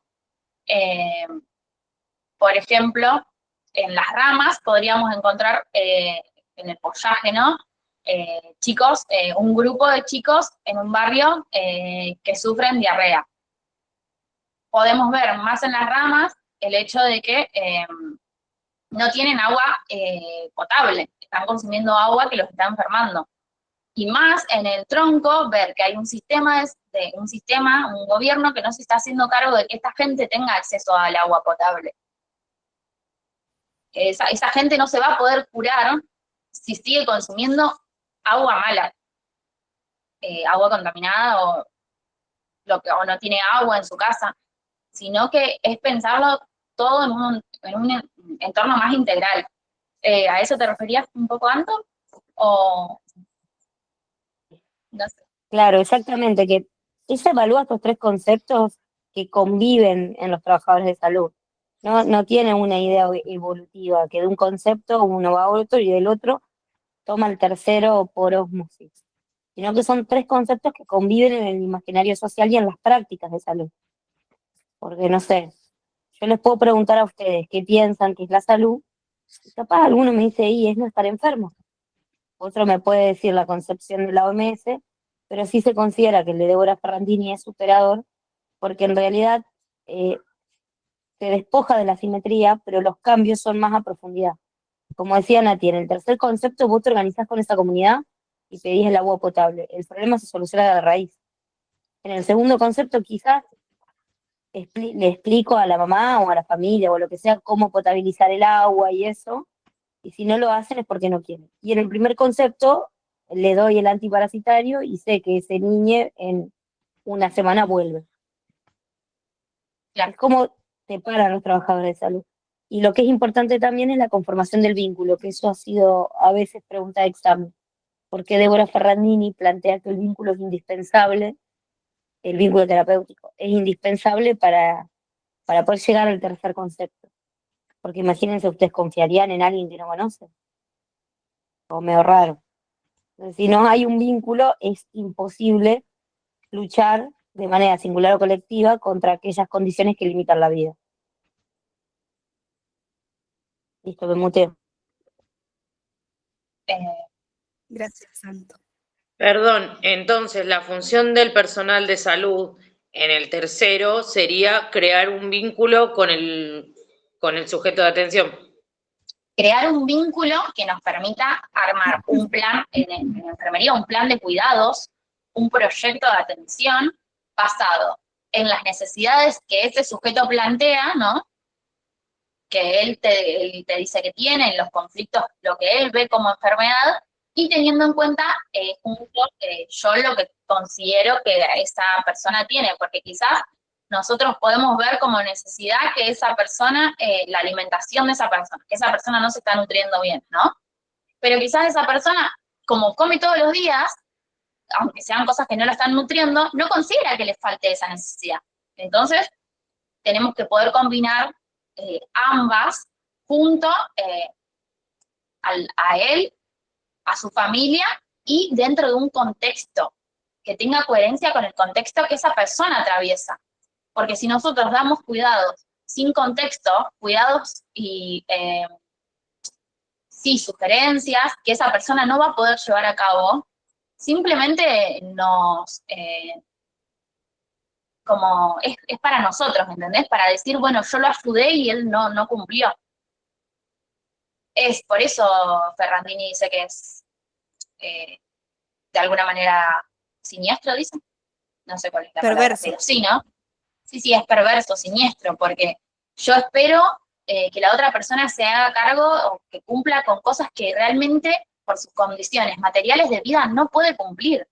S1: Por ejemplo, en las ramas podríamos encontrar en el follaje, ¿no? Chicos, un grupo de chicos en un barrio que sufren diarrea. Podemos ver más en las ramas el hecho de que no tienen agua potable, están consumiendo agua que los está enfermando. Y más en el tronco, ver que hay un gobierno que no se está haciendo cargo de que esta gente tenga acceso al agua potable. Esa gente no se va a poder curar si sigue consumiendo agua mala, agua contaminada o no tiene agua en su casa, sino que es pensarlo todo en un entorno más integral. ¿A eso te referías un poco, Anto? ¿O no sé?
S10: Claro, exactamente, que ella evalúa estos 3 conceptos que conviven en los trabajadores de salud. No tienen una idea evolutiva, que de un concepto uno va a otro y del otro toma el tercero por ósmosis, sino que son 3 conceptos que conviven en el imaginario social y en las prácticas de salud. Porque no sé, yo les puedo preguntar a ustedes qué piensan que es la salud, y capaz alguno me dice, y es no estar enfermo. Otro me puede decir la concepción de la OMS, pero sí se considera que el de Débora Ferrandini es superador, porque en realidad se despoja de la simetría, pero los cambios son más a profundidad. Como decía Nati, en el tercer concepto vos te organizás con esa comunidad y pedís el agua potable. El problema se soluciona de raíz. En el segundo concepto quizás le explico a la mamá o a la familia o lo que sea cómo potabilizar el agua y eso, y si no lo hacen es porque no quieren. Y en el primer concepto le doy el antiparasitario y sé que ese niño en una semana vuelve. Es como separan los trabajadores de salud. Y lo que es importante también es la conformación del vínculo, que eso ha sido a veces pregunta de examen. Porque Débora Ferrandini plantea que el vínculo es indispensable, el vínculo terapéutico, es indispensable para poder llegar al tercer concepto. Porque imagínense, ustedes confiarían en alguien que no conocen. O medio raro. Entonces, si no hay un vínculo, es imposible luchar de manera singular o colectiva contra aquellas condiciones que limitan la vida. Listo, me muteo.
S3: Gracias, Santo.
S13: Perdón, entonces la función del personal de salud en el tercero sería crear un vínculo con el sujeto de atención.
S1: Crear un vínculo que nos permita armar un plan en enfermería, un plan de cuidados, un proyecto de atención basado en las necesidades que ese sujeto plantea, ¿no? Que él te dice que tiene, los conflictos, lo que él ve como enfermedad, y teniendo en cuenta junto yo lo que considero que esa persona tiene, porque quizás nosotros podemos ver como necesidad que esa persona, la alimentación de esa persona, que esa persona no se está nutriendo bien, ¿no? Pero quizás esa persona, como come todos los días, aunque sean cosas que no la están nutriendo, no considera que le falte esa necesidad. Entonces, tenemos que poder combinar ambas junto a él, a su familia y dentro de un contexto que tenga coherencia con el contexto que esa persona atraviesa. Porque si nosotros damos cuidados sin contexto, cuidados y sí, sugerencias que esa persona no va a poder llevar a cabo, simplemente nos... como es para nosotros, ¿entendés? Para decir, bueno, yo lo ayudé y él no cumplió. Es por eso Ferrandini dice que es de alguna manera siniestro, dice. No sé cuál es la palabra,
S3: Perverso.
S1: pero sí, ¿no? Sí, es perverso, siniestro, porque yo espero que la otra persona se haga cargo o que cumpla con cosas que realmente, por sus condiciones materiales de vida, no puede cumplir.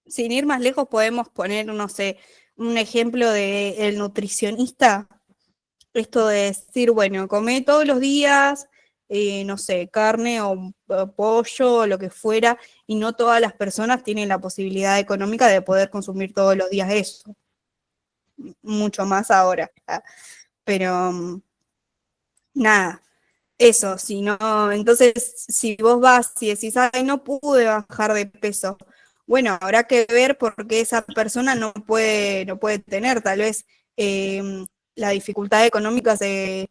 S3: Sin ir más lejos, podemos poner, no sé, un ejemplo de el nutricionista. Esto de decir, bueno, come todos los días, no sé, carne o pollo o lo que fuera, y no todas las personas tienen la posibilidad económica de poder consumir todos los días eso. Mucho más ahora. Pero nada, eso, si no, entonces si vos vas y decís, ay, no pude bajar de peso, bueno, habrá que ver por qué esa persona no puede tener, tal vez la dificultad económica se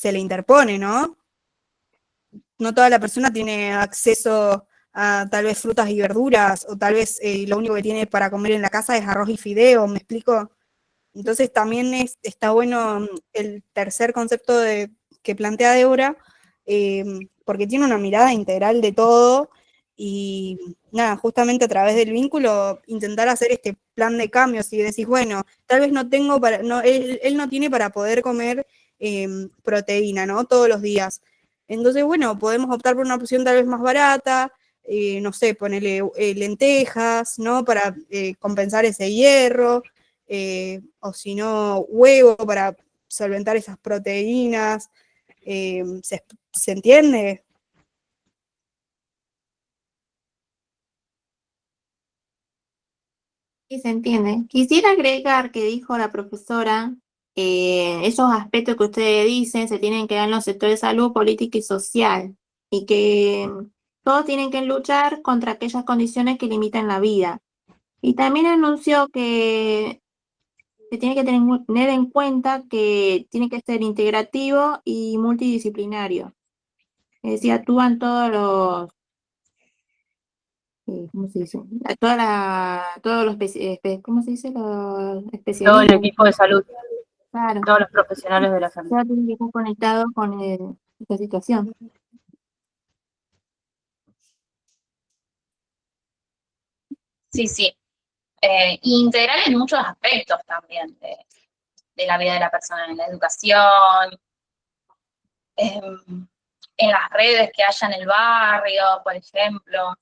S3: le interpone, ¿no? No toda la persona tiene acceso a tal vez frutas y verduras, o tal vez lo único que tiene para comer en la casa es arroz y fideo, ¿me explico? Entonces también está bueno el tercer concepto que plantea Débora, porque tiene una mirada integral de todo y nada, justamente a través del vínculo intentar hacer este plan de cambios y decís, bueno, tal vez no tengo para, no, él no tiene para poder comer proteína, ¿no? Todos los días. Entonces, bueno, podemos optar por una opción tal vez más barata, no sé, ponerle lentejas, ¿no? Para compensar ese hierro. O si no, huevo para solventar esas proteínas. ¿Se entiende?
S4: Sí, se entiende. Quisiera agregar que dijo la profesora, esos aspectos que ustedes dicen se tienen que dar en los sectores de salud, política y social, y que todos tienen que luchar contra aquellas condiciones que limitan la vida. Y también anunció que se tiene que tener en cuenta que tiene que ser integrativo y multidisciplinario. Es decir, actúan todos los, ¿cómo se dice? Todos los, ¿cómo se dice? Los
S6: Todo el
S4: especialistas.
S6: equipo de salud,
S4: Claro,
S6: todos los profesionales de la salud.
S4: todo tiene que estar conectado con esta situación.
S1: Sí, sí. Integral en muchos aspectos también de la vida de la persona, en la educación, en las redes que haya en el barrio, por ejemplo,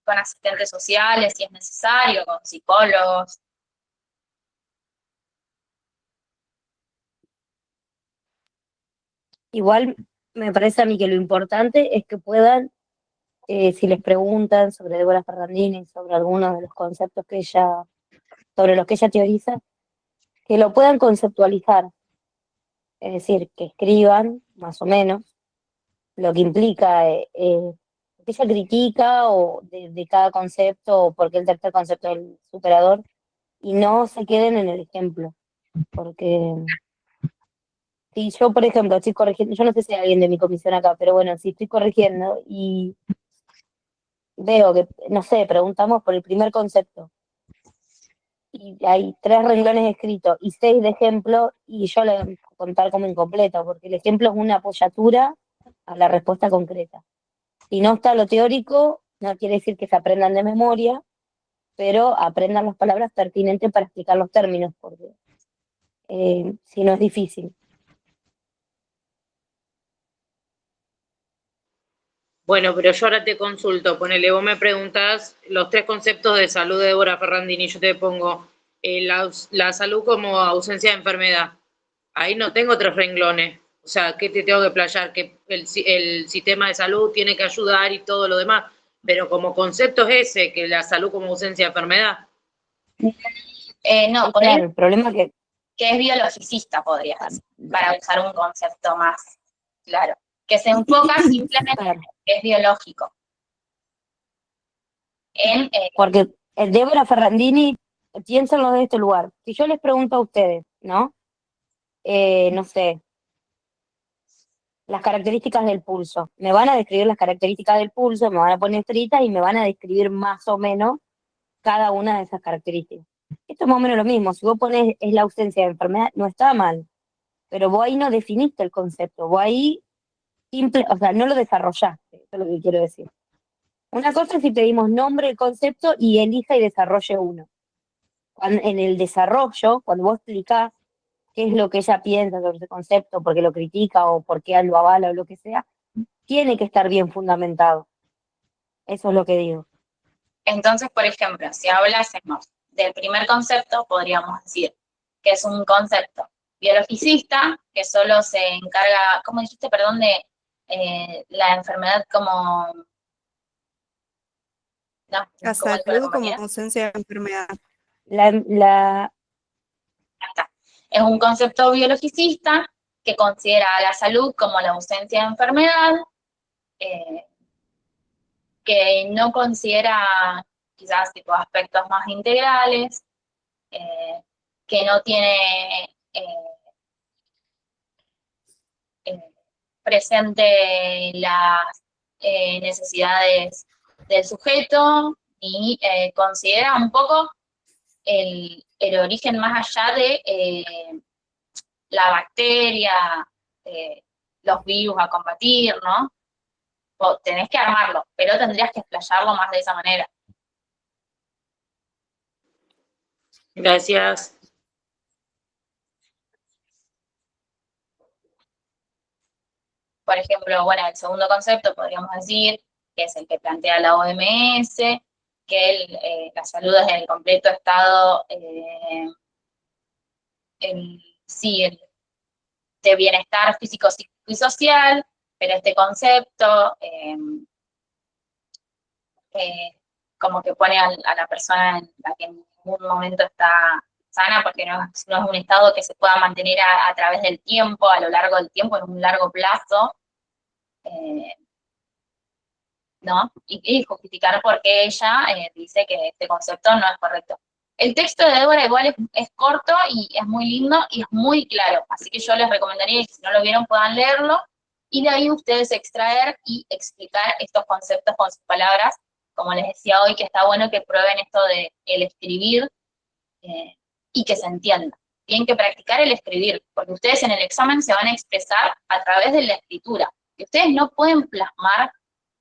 S1: con asistentes sociales si es necesario, con psicólogos.
S10: Igual me parece a mí que lo importante es que puedan, si les preguntan sobre Débora Ferrandini, sobre algunos de los conceptos que ella, sobre los que ella teoriza, que lo puedan conceptualizar. Es decir, que escriban, más o menos, lo que implica lo que ella critica o de cada concepto, o por qué el tercer concepto del superador, y no se queden en el ejemplo. Porque si yo, por ejemplo, estoy corrigiendo, yo no sé si hay alguien de mi comisión acá, pero bueno, si estoy corrigiendo y veo que, no sé, preguntamos por el primer concepto y hay 3 renglones escritos y 6 de ejemplo, y yo le voy a contar como incompleto, porque el ejemplo es una apoyatura a la respuesta concreta. Si no está lo teórico, no quiere decir que se aprendan de memoria, pero aprendan las palabras pertinentes para explicar los términos, porque si no es difícil.
S13: Bueno, pero yo ahora te consulto, ponele, vos me preguntás los 3 conceptos de salud de Débora Ferrandini, yo te pongo la salud como ausencia de enfermedad. Ahí no tengo 3 renglones. O sea, ¿qué te tengo que playar? Que el sistema de salud tiene que ayudar y todo lo demás. Pero como concepto es ese, que la salud como ausencia de enfermedad.
S1: No,
S10: Sí, claro, el problema es
S1: que es biologicista, podrías decir, para usar un concepto más claro, que se enfoca simplemente en que es biológico.
S10: Porque el Débora Ferrandini, piénsenlo de este lugar. Si yo les pregunto a ustedes, ¿no? No sé, las características del pulso. Me van a describir las características del pulso, me van a poner estrellitas y me van a describir más o menos cada una de esas características. Esto es más o menos lo mismo. Si vos pones es la ausencia de enfermedad, no está mal. Pero vos ahí no definiste el concepto. Vos ahí, o sea, no lo desarrollaste. Eso es lo que quiero decir. Una cosa es si pedimos nombre del concepto y elija y desarrolle uno. En el desarrollo, cuando vos explicás qué es lo que ella piensa sobre ese concepto, por qué lo critica o por qué lo avala o lo que sea, tiene que estar bien fundamentado. Eso es lo que digo.
S1: Entonces, por ejemplo, si hablásemos del primer concepto, podríamos decir que es un concepto biologicista que solo se encarga, ¿cómo dijiste, perdón, de la enfermedad como... No,
S3: La
S1: como el
S3: salud como
S1: compañera.
S3: ausencia de enfermedad.
S1: Es un concepto biologicista que considera a la salud como la ausencia de enfermedad, que no considera quizás tipo aspectos más integrales, que no tiene presente las necesidades del sujeto y considera un poco el origen más allá de la bacteria, los virus a combatir, ¿no? Tenés que armarlo, pero tendrías que explayarlo más de esa manera.
S13: Gracias.
S1: Por ejemplo, bueno, el segundo concepto podríamos decir que es el que plantea la OMS, que la salud es el completo estado de bienestar físico, psíquico y social, pero este concepto como que pone a la persona en la que en ningún momento está sana, porque no es un estado que se pueda mantener a través del tiempo, a lo largo del tiempo, en un largo plazo, ¿no? Y justificar por qué ella dice que este concepto no es correcto. El texto de Débora igual es corto y es muy lindo y es muy claro, así que yo les recomendaría que si no lo vieron puedan leerlo, y de ahí ustedes extraer y explicar estos conceptos con sus palabras, como les decía hoy, que está bueno que prueben esto de el escribir y que se entienda. Tienen que practicar el escribir, porque ustedes en el examen se van a expresar a través de la escritura, y ustedes no pueden plasmar,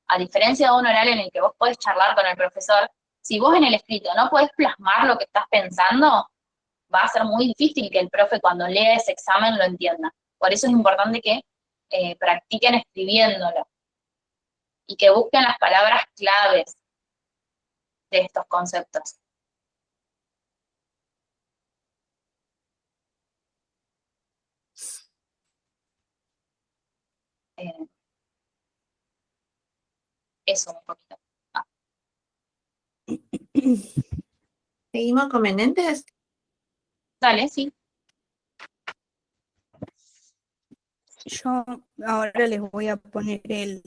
S1: a diferencia de un oral en el que vos podés charlar con el profesor, si vos en el escrito no podés plasmar lo que estás pensando, va a ser muy difícil que el profe cuando lea ese examen lo entienda. Por eso es importante que practiquen escribiéndolo y que busquen las palabras claves de estos conceptos. Eso un poquito.
S4: ¿Seguimos con Menéndez?
S1: Dale, sí.
S3: Yo ahora les voy a poner el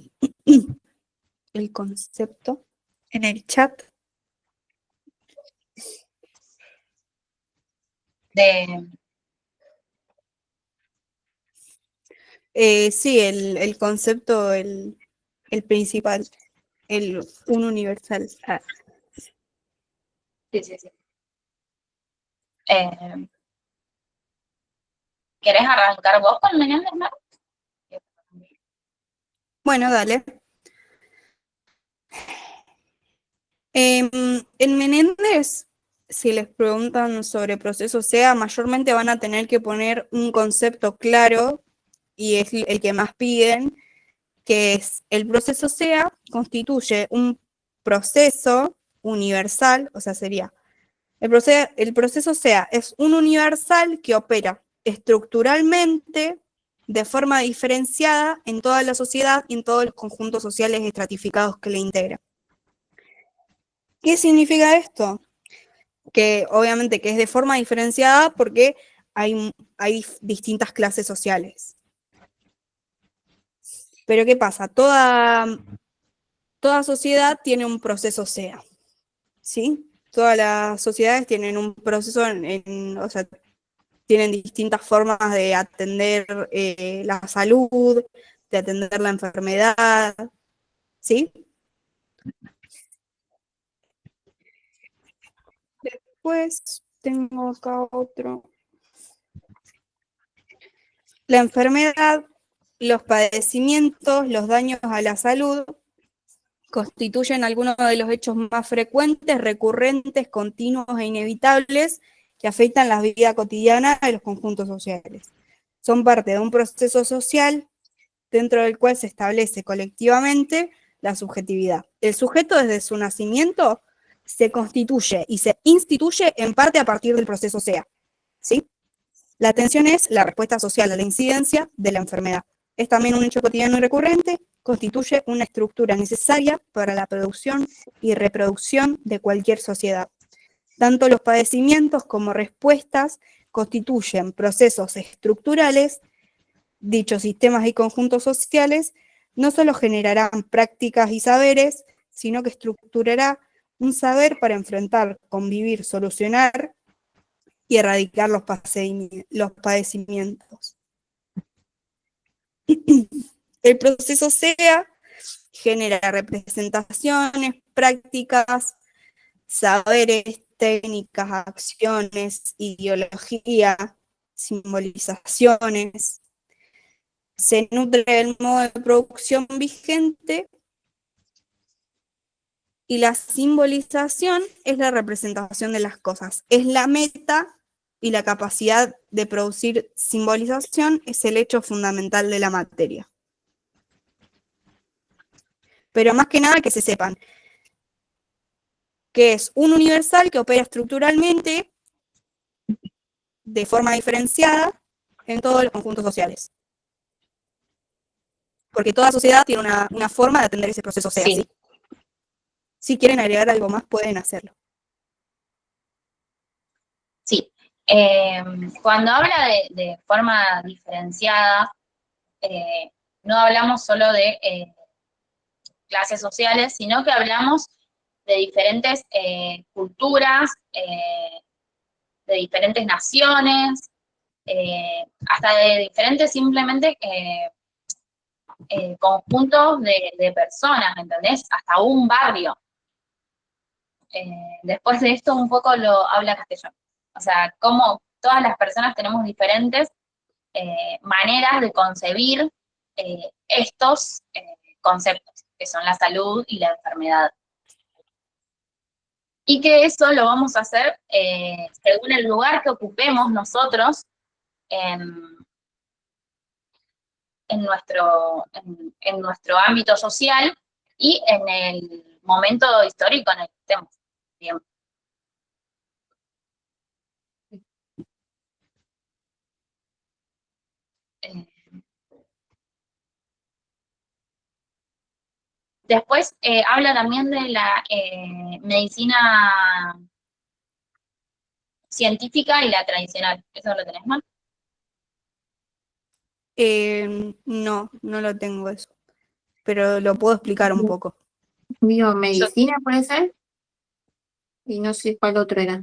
S3: concepto en el chat. Sí, el concepto, el principal, un universal. Ah.
S1: Sí. ¿Querés arrancar vos con Menéndez, no?
S3: Bueno, dale. En Menéndez, si les preguntan sobre proceso SEA, mayormente van a tener que poner un concepto claro, y es el que más piden, que es el proceso SEA constituye un proceso universal, o sea, sería, el proceso SEA es un universal que opera estructuralmente de forma diferenciada en toda la sociedad y en todos los conjuntos sociales estratificados que le integran. ¿Qué significa esto? Que obviamente que es de forma diferenciada porque hay distintas clases sociales. Pero ¿qué pasa? Toda sociedad tiene un proceso SEA, ¿sí? Todas las sociedades tienen un proceso, o sea, tienen distintas formas de atender la salud, de atender la enfermedad, ¿sí? Después tengo acá otro. La enfermedad, los padecimientos, los daños a la salud constituyen algunos de los hechos más frecuentes, recurrentes, continuos e inevitables que afectan la vida cotidiana de los conjuntos sociales. Son parte de un proceso social dentro del cual se establece colectivamente la subjetividad. El sujeto desde su nacimiento se constituye y se instituye en parte a partir del proceso SEA, ¿sí? La atención es la respuesta social a la incidencia de la enfermedad. Es también un hecho cotidiano y recurrente, constituye una estructura necesaria para la producción y reproducción de cualquier sociedad. Tanto los padecimientos como respuestas constituyen procesos estructurales. Dichos sistemas y conjuntos sociales no solo generarán prácticas y saberes, sino que estructurará un saber para enfrentar, convivir, solucionar y erradicar los padecimientos. El proceso SEA genera representaciones, prácticas, saberes, técnicas, acciones, ideología, simbolizaciones. Se nutre del modo de producción vigente y la simbolización es la representación de las cosas. Es la meta y la capacidad de producir simbolización es el hecho fundamental de la materia. Pero más que nada que se sepan que es un universal que opera estructuralmente de forma diferenciada en todos los conjuntos sociales. Porque toda sociedad tiene una forma de atender ese proceso SEA.
S1: Sí.
S3: Si quieren agregar algo más, pueden hacerlo.
S1: Sí. Cuando habla de forma diferenciada, no hablamos solo de clases sociales, sino que hablamos de diferentes culturas, de diferentes naciones, hasta de diferentes simplemente conjuntos de personas, ¿entendés? Hasta un barrio. Después de esto un poco lo habla Castellón. O sea, cómo todas las personas tenemos diferentes maneras de concebir estos conceptos, que son la salud y la enfermedad. Y que eso lo vamos a hacer según el lugar que ocupemos nosotros en nuestro ámbito social y en el momento histórico en el que estemos. Bien. Después habla también de la medicina científica y la tradicional. ¿Eso lo tenés mal?
S3: No, no lo tengo eso. Pero lo puedo explicar un poco.
S4: Biomedicina puede ser. Y no sé cuál otro era.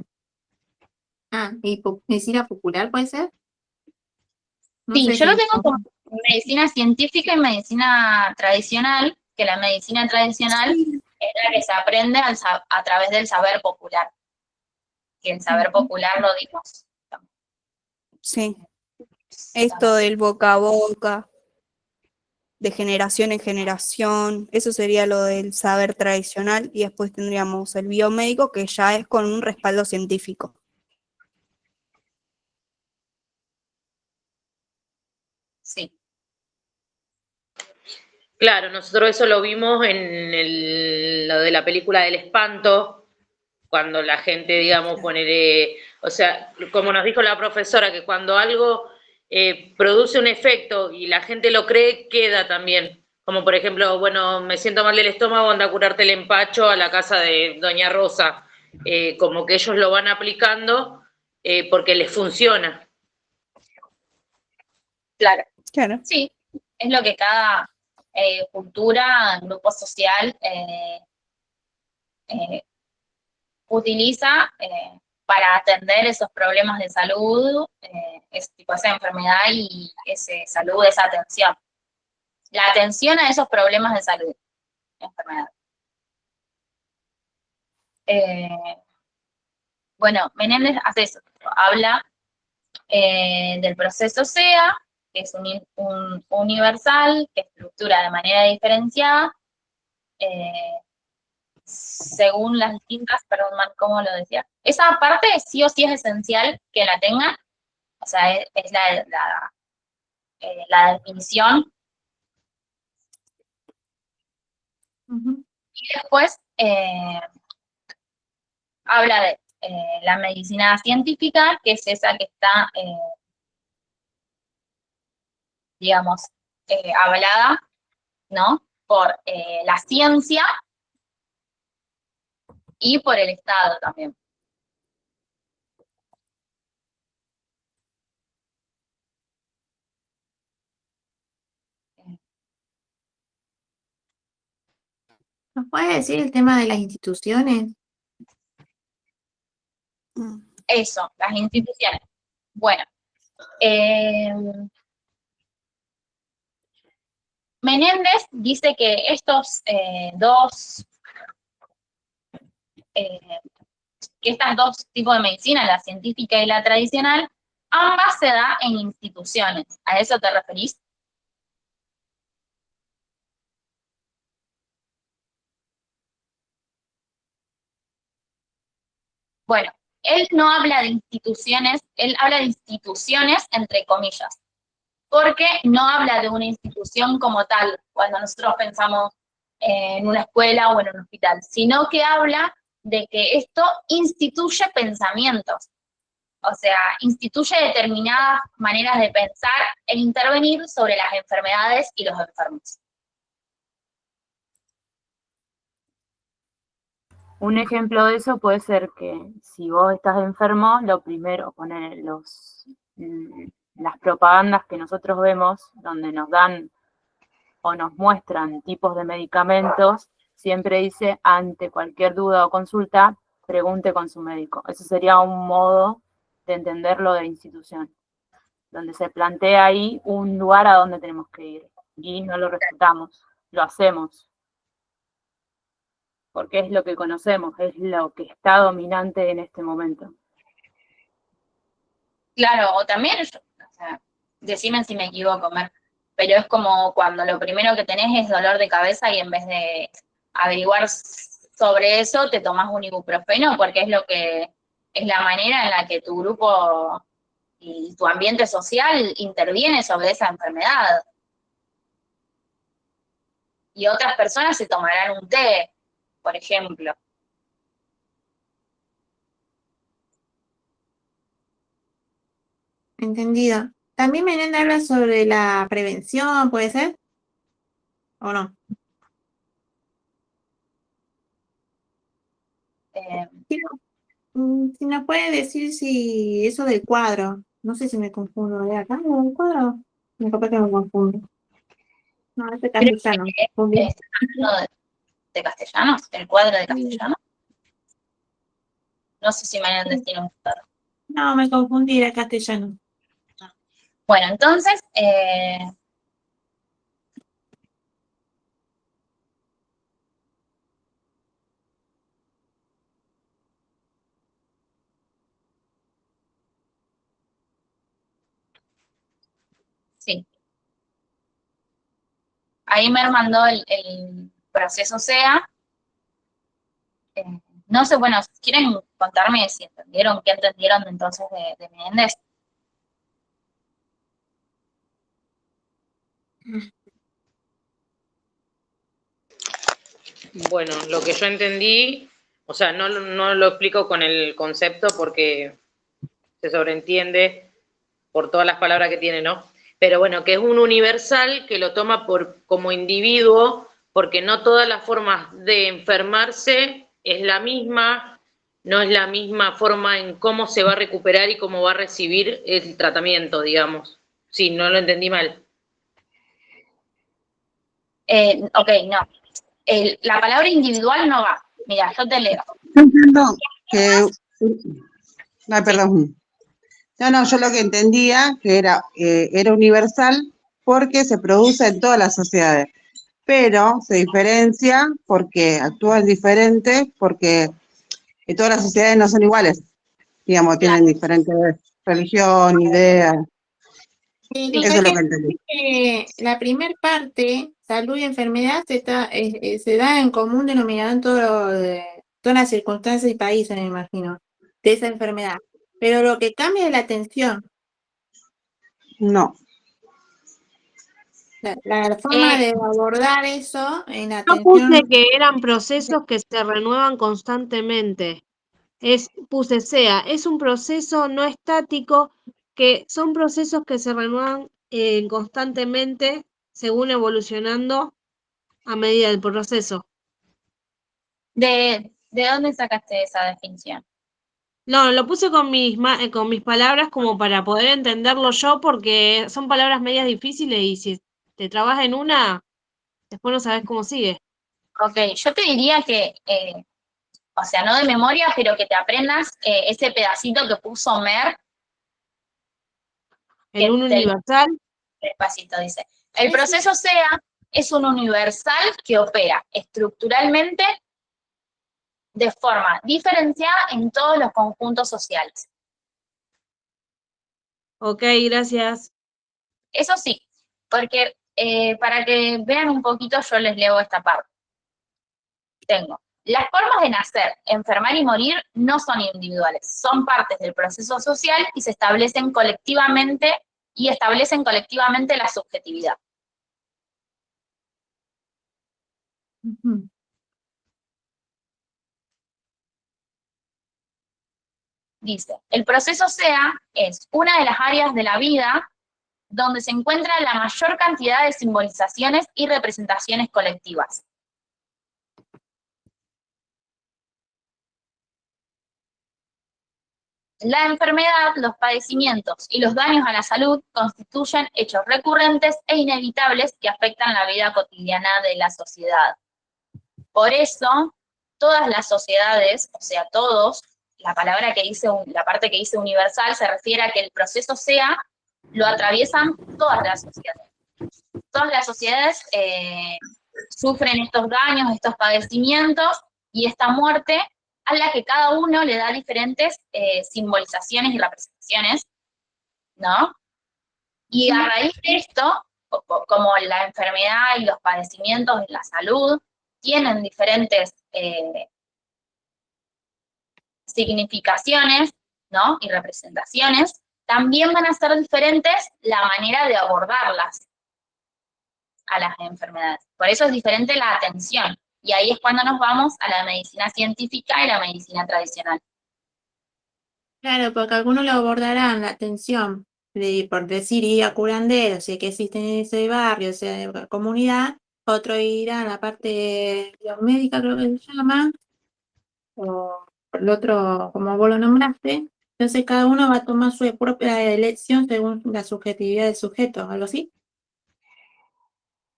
S4: Ah, y medicina popular puede ser. No
S1: Sí,
S4: sé
S1: yo lo
S4: qué.
S1: tengo como medicina científica y medicina tradicional, que la medicina tradicional es la que se aprende a través del saber popular. Que el saber popular lo dimos.
S3: Sí. Esto del boca a boca, de generación en generación, eso sería lo del saber tradicional, y después tendríamos el biomédico, que ya es con un respaldo científico.
S1: Sí.
S13: Claro, nosotros eso lo vimos en lo de la película del espanto, cuando la gente, digamos, o sea, como nos dijo la profesora, que cuando algo produce un efecto y la gente lo cree, queda también. Como por ejemplo, bueno, me siento mal del estómago, anda a curarte el empacho a la casa de Doña Rosa. Como que ellos lo van aplicando porque les funciona.
S1: Claro.
S3: Claro.
S1: Sí, es lo que cada cultura, grupo social utiliza para atender esos problemas de salud, esa enfermedad y salud, esa atención. La atención a esos problemas de salud, enfermedad. Bueno, Menéndez hace eso, habla del proceso SEA, que es un universal, que estructura de manera diferenciada, según las distintas, perdón, ¿cómo lo decía? Esa parte sí o sí es esencial que la tengan, o sea, es la definición. Y después habla de la medicina científica, que es esa que está, digamos, avalada, ¿no? Por la ciencia y por el Estado también.
S4: ¿Nos puedes decir el tema de las instituciones?
S1: Eso, las instituciones. Bueno, Menéndez dice que estas dos tipos de medicina, la científica y la tradicional, ambas se da en instituciones. ¿A eso te referís? Bueno, él no habla de instituciones, él habla de instituciones entre comillas, porque no habla de una institución como tal, cuando nosotros pensamos en una escuela o en un hospital, sino que habla de que esto instituye pensamientos, o sea, instituye determinadas maneras de pensar e intervenir sobre las enfermedades y los enfermos.
S6: Un ejemplo de eso puede ser que si vos estás enfermo, lo primero, poner las propagandas que nosotros vemos, donde nos dan o nos muestran tipos de medicamentos, siempre dice, ante cualquier duda o consulta, pregunte con su médico. Ese sería un modo de entenderlo de institución, donde se plantea ahí un lugar a donde tenemos que ir. Y no lo refutamos, lo hacemos. Porque es lo que conocemos, es lo que está dominante en este momento.
S1: Claro, o también, o sea, decime si me equivoco, Mer, pero es como cuando lo primero que tenés es dolor de cabeza y en vez de averiguar sobre eso, te tomás un ibuprofeno porque es la manera en la que tu grupo y tu ambiente social interviene sobre esa enfermedad. Y otras personas se tomarán un té, por ejemplo.
S4: Entendido. También Menéndez habla sobre la prevención, ¿puede ser? ¿O no? Si nos puede decir si eso del cuadro, no sé si me confundo, ¿de acá o del cuadro? Me capaz que me confundo. No, este castellano. confundí.
S1: ¿Estás hablando de castellanos? ¿El cuadro de castellanos? No sé si Menéndez tiene un cuadro.
S4: No, me confundí, era castellano.
S1: Bueno, entonces, sí. Ahí me mandó el proceso SEA. No sé, bueno, ¿quieren contarme si entendieron, qué entendieron entonces de Menéndez?
S13: Bueno, lo que yo entendí, o sea, no lo explico con el concepto porque se sobreentiende por todas las palabras que tiene, ¿no? Pero bueno, que es un universal que lo toma como individuo, porque no todas las formas de enfermarse es la misma, no es la misma forma en cómo se va a recuperar y cómo va a recibir el tratamiento, digamos. Sí, no lo entendí mal.
S1: Ok, no. La palabra individual no va. Mira, yo te leo.
S5: No, que... Ay, perdón. No, yo lo que entendía que era universal porque se produce en todas las sociedades, pero se diferencia porque actúan diferentes, porque todas las sociedades no son iguales, digamos, tienen diferentes religión, ideas. Eso es lo que entendí.
S4: La primera parte, salud y enfermedad, se da en común denominador en todas las circunstancias y países, me imagino, de esa enfermedad. Pero lo que cambia es la atención.
S5: No.
S4: La forma de abordar eso en la
S14: Yo
S4: atención.
S14: puse que eran procesos que se renuevan constantemente. Puse SEA, es un proceso no estático, que son procesos que se renuevan constantemente según evolucionando a medida del proceso.
S1: ¿De dónde sacaste esa definición?
S14: No, lo puse con mis palabras como para poder entenderlo yo, porque son palabras medias difíciles y si te trabas en una, después no sabes cómo sigue.
S1: Ok, yo te diría que, o sea, no de memoria, pero que te aprendas ese pedacito que puso Mer.
S14: ¿En un universal?
S1: Despacito, dice. El proceso SEA es un universal que opera estructuralmente de forma diferenciada en todos los conjuntos sociales.
S14: Ok, gracias.
S1: Eso sí, porque para que vean un poquito, yo les leo esta parte. Tengo, las formas de nacer, enfermar y morir no son individuales, son partes del proceso social y se establecen colectivamente la subjetividad. Dice, el proceso SEA es una de las áreas de la vida donde se encuentra la mayor cantidad de simbolizaciones y representaciones colectivas. La enfermedad, los padecimientos y los daños a la salud constituyen hechos recurrentes e inevitables que afectan la vida cotidiana de la sociedad. Por eso, todas las sociedades, o sea, todos, la palabra que dice, la parte que dice universal se refiere a que el proceso lo atraviesan todas las sociedades. Todas las sociedades sufren estos daños, estos padecimientos y esta muerte a la que cada uno le da diferentes simbolizaciones y representaciones, ¿no? Y a raíz de esto, como la enfermedad y los padecimientos de la salud tienen diferentes significaciones, ¿no? Y representaciones, también van a ser diferentes la manera de abordarlas a las enfermedades. Por eso es diferente la atención. Y ahí es cuando nos vamos a la medicina científica y la medicina tradicional.
S4: Claro, porque algunos lo abordarán la atención, por decir ir a curandero, si es que existen en ese barrio, o sea, de comunidad, otro irá a la parte biomédica, creo que se llama, o el otro, como vos lo nombraste. Entonces cada uno va a tomar su propia elección según la subjetividad del sujeto, algo así.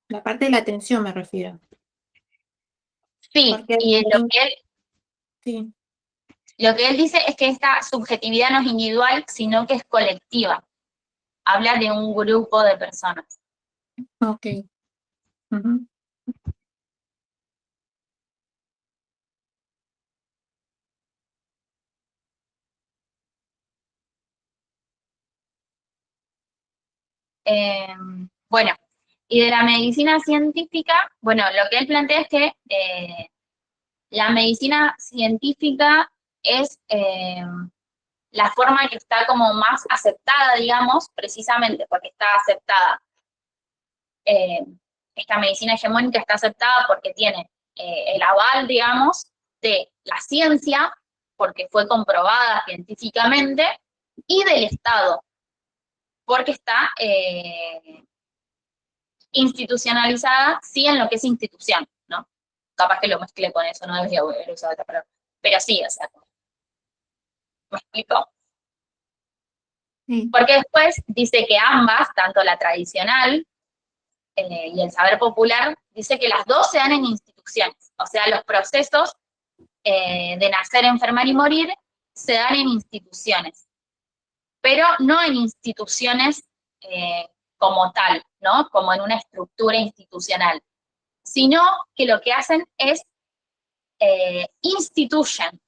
S4: La parte de la atención me refiero.
S1: Sí,
S4: Porque
S1: y
S4: sí.
S1: Lo que él dice es que esta subjetividad no es individual, sino que es colectiva. Habla de un grupo de personas.
S4: Ok. Ujú.
S1: Bueno, y de la medicina científica, bueno, lo que él plantea es que la medicina científica es la forma que está como más aceptada, digamos, precisamente porque está aceptada. Esta medicina hegemónica está aceptada porque tiene el aval, digamos, de la ciencia, porque fue comprobada científicamente, y del Estado, porque está institucionalizada, sí, en lo que es institución, ¿no? Capaz que lo mezclé con eso, no debería haber usado esta palabra. Pero sí, o sea, ¿me explico?
S4: Sí.
S1: Porque después dice que ambas, tanto la tradicional y el saber popular, dice que las dos se dan en instituciones. O sea, los procesos de nacer, enfermar y morir se dan en instituciones. Pero no en instituciones como tal, ¿no? Como en una estructura institucional. Sino que lo que hacen es instituyen.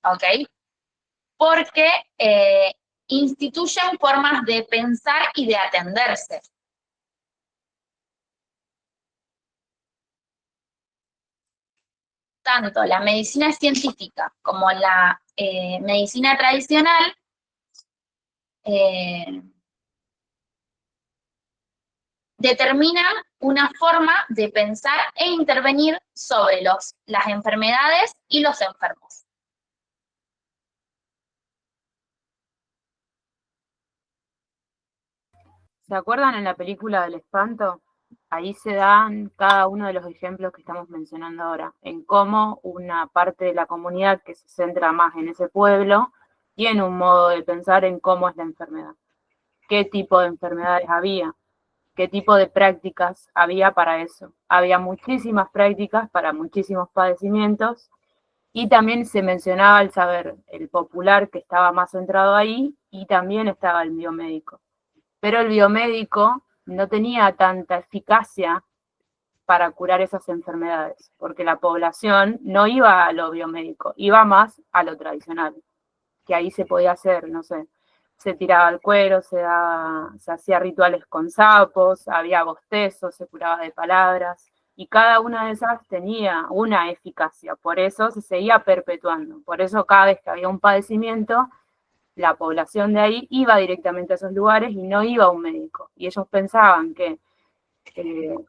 S1: ¿Ok? Porque instituyen formas de pensar y de atenderse. Tanto la medicina científica como la medicina tradicional determinan una forma de pensar e intervenir sobre las enfermedades y los enfermos.
S6: ¿Se acuerdan en la película del espanto? Ahí se dan cada uno de los ejemplos que estamos mencionando ahora, en cómo una parte de la comunidad que se centra más en ese pueblo tiene un modo de pensar en cómo es la enfermedad, qué tipo de enfermedades había, qué tipo de prácticas había para eso. Había muchísimas prácticas para muchísimos padecimientos y también se mencionaba el saber, el popular que estaba más centrado ahí y también estaba el biomédico. Pero el biomédico no tenía tanta eficacia para curar esas enfermedades, porque la población no iba a lo biomédico, iba más a lo tradicional, que ahí se podía hacer, no sé, se tiraba el cuero, se hacía rituales con sapos, había bostezos, se curaba de palabras, y cada una de esas tenía una eficacia, por eso se seguía perpetuando, por eso cada vez que había un padecimiento, la población de ahí iba directamente a esos lugares y no iba a un médico. Y ellos pensaban que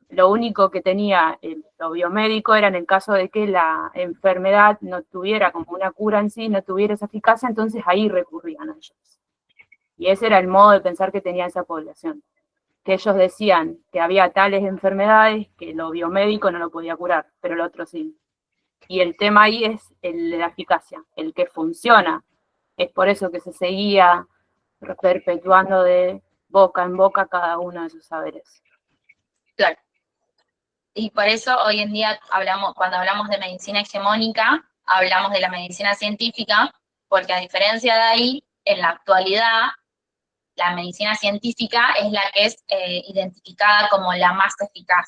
S6: lo único que tenía lo biomédico era en el caso de que la enfermedad no tuviera como una cura en sí, no tuviera esa eficacia, entonces ahí recurrían a ellos. Y ese era el modo de pensar que tenía esa población. Que ellos decían que había tales enfermedades que lo biomédico no lo podía curar, pero el otro sí. Y el tema ahí es el de la eficacia, el que funciona es por eso que se seguía perpetuando de boca en boca cada uno de esos saberes.
S1: Claro. Y por eso hoy en día cuando hablamos de medicina hegemónica, hablamos de la medicina científica, porque a diferencia de ahí, en la actualidad, la medicina científica es la que es identificada como la más eficaz,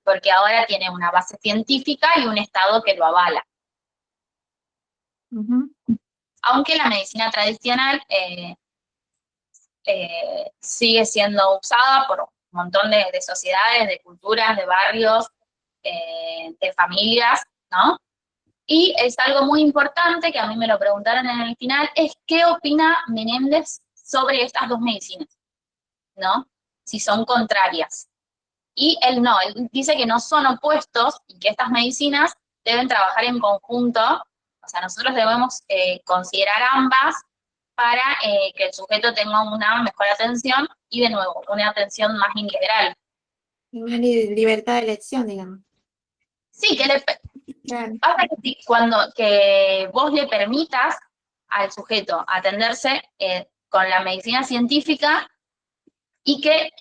S1: porque ahora tiene una base científica y un Estado que lo avala. Aunque la medicina tradicional sigue siendo usada por un montón de sociedades, de culturas, de barrios, de familias, ¿no? Y es algo muy importante, que a mí me lo preguntaron en el final, es qué opina Menéndez sobre estas dos medicinas, ¿no? Si son contrarias. Y él dice que no son opuestos y que estas medicinas deben trabajar en conjunto, o sea, nosotros debemos considerar ambas para que el sujeto tenga una mejor atención y, de nuevo, una atención más integral.
S4: Una libertad de elección, digamos.
S1: Sí, pasa que que vos le permitas al sujeto atenderse con la medicina científica y que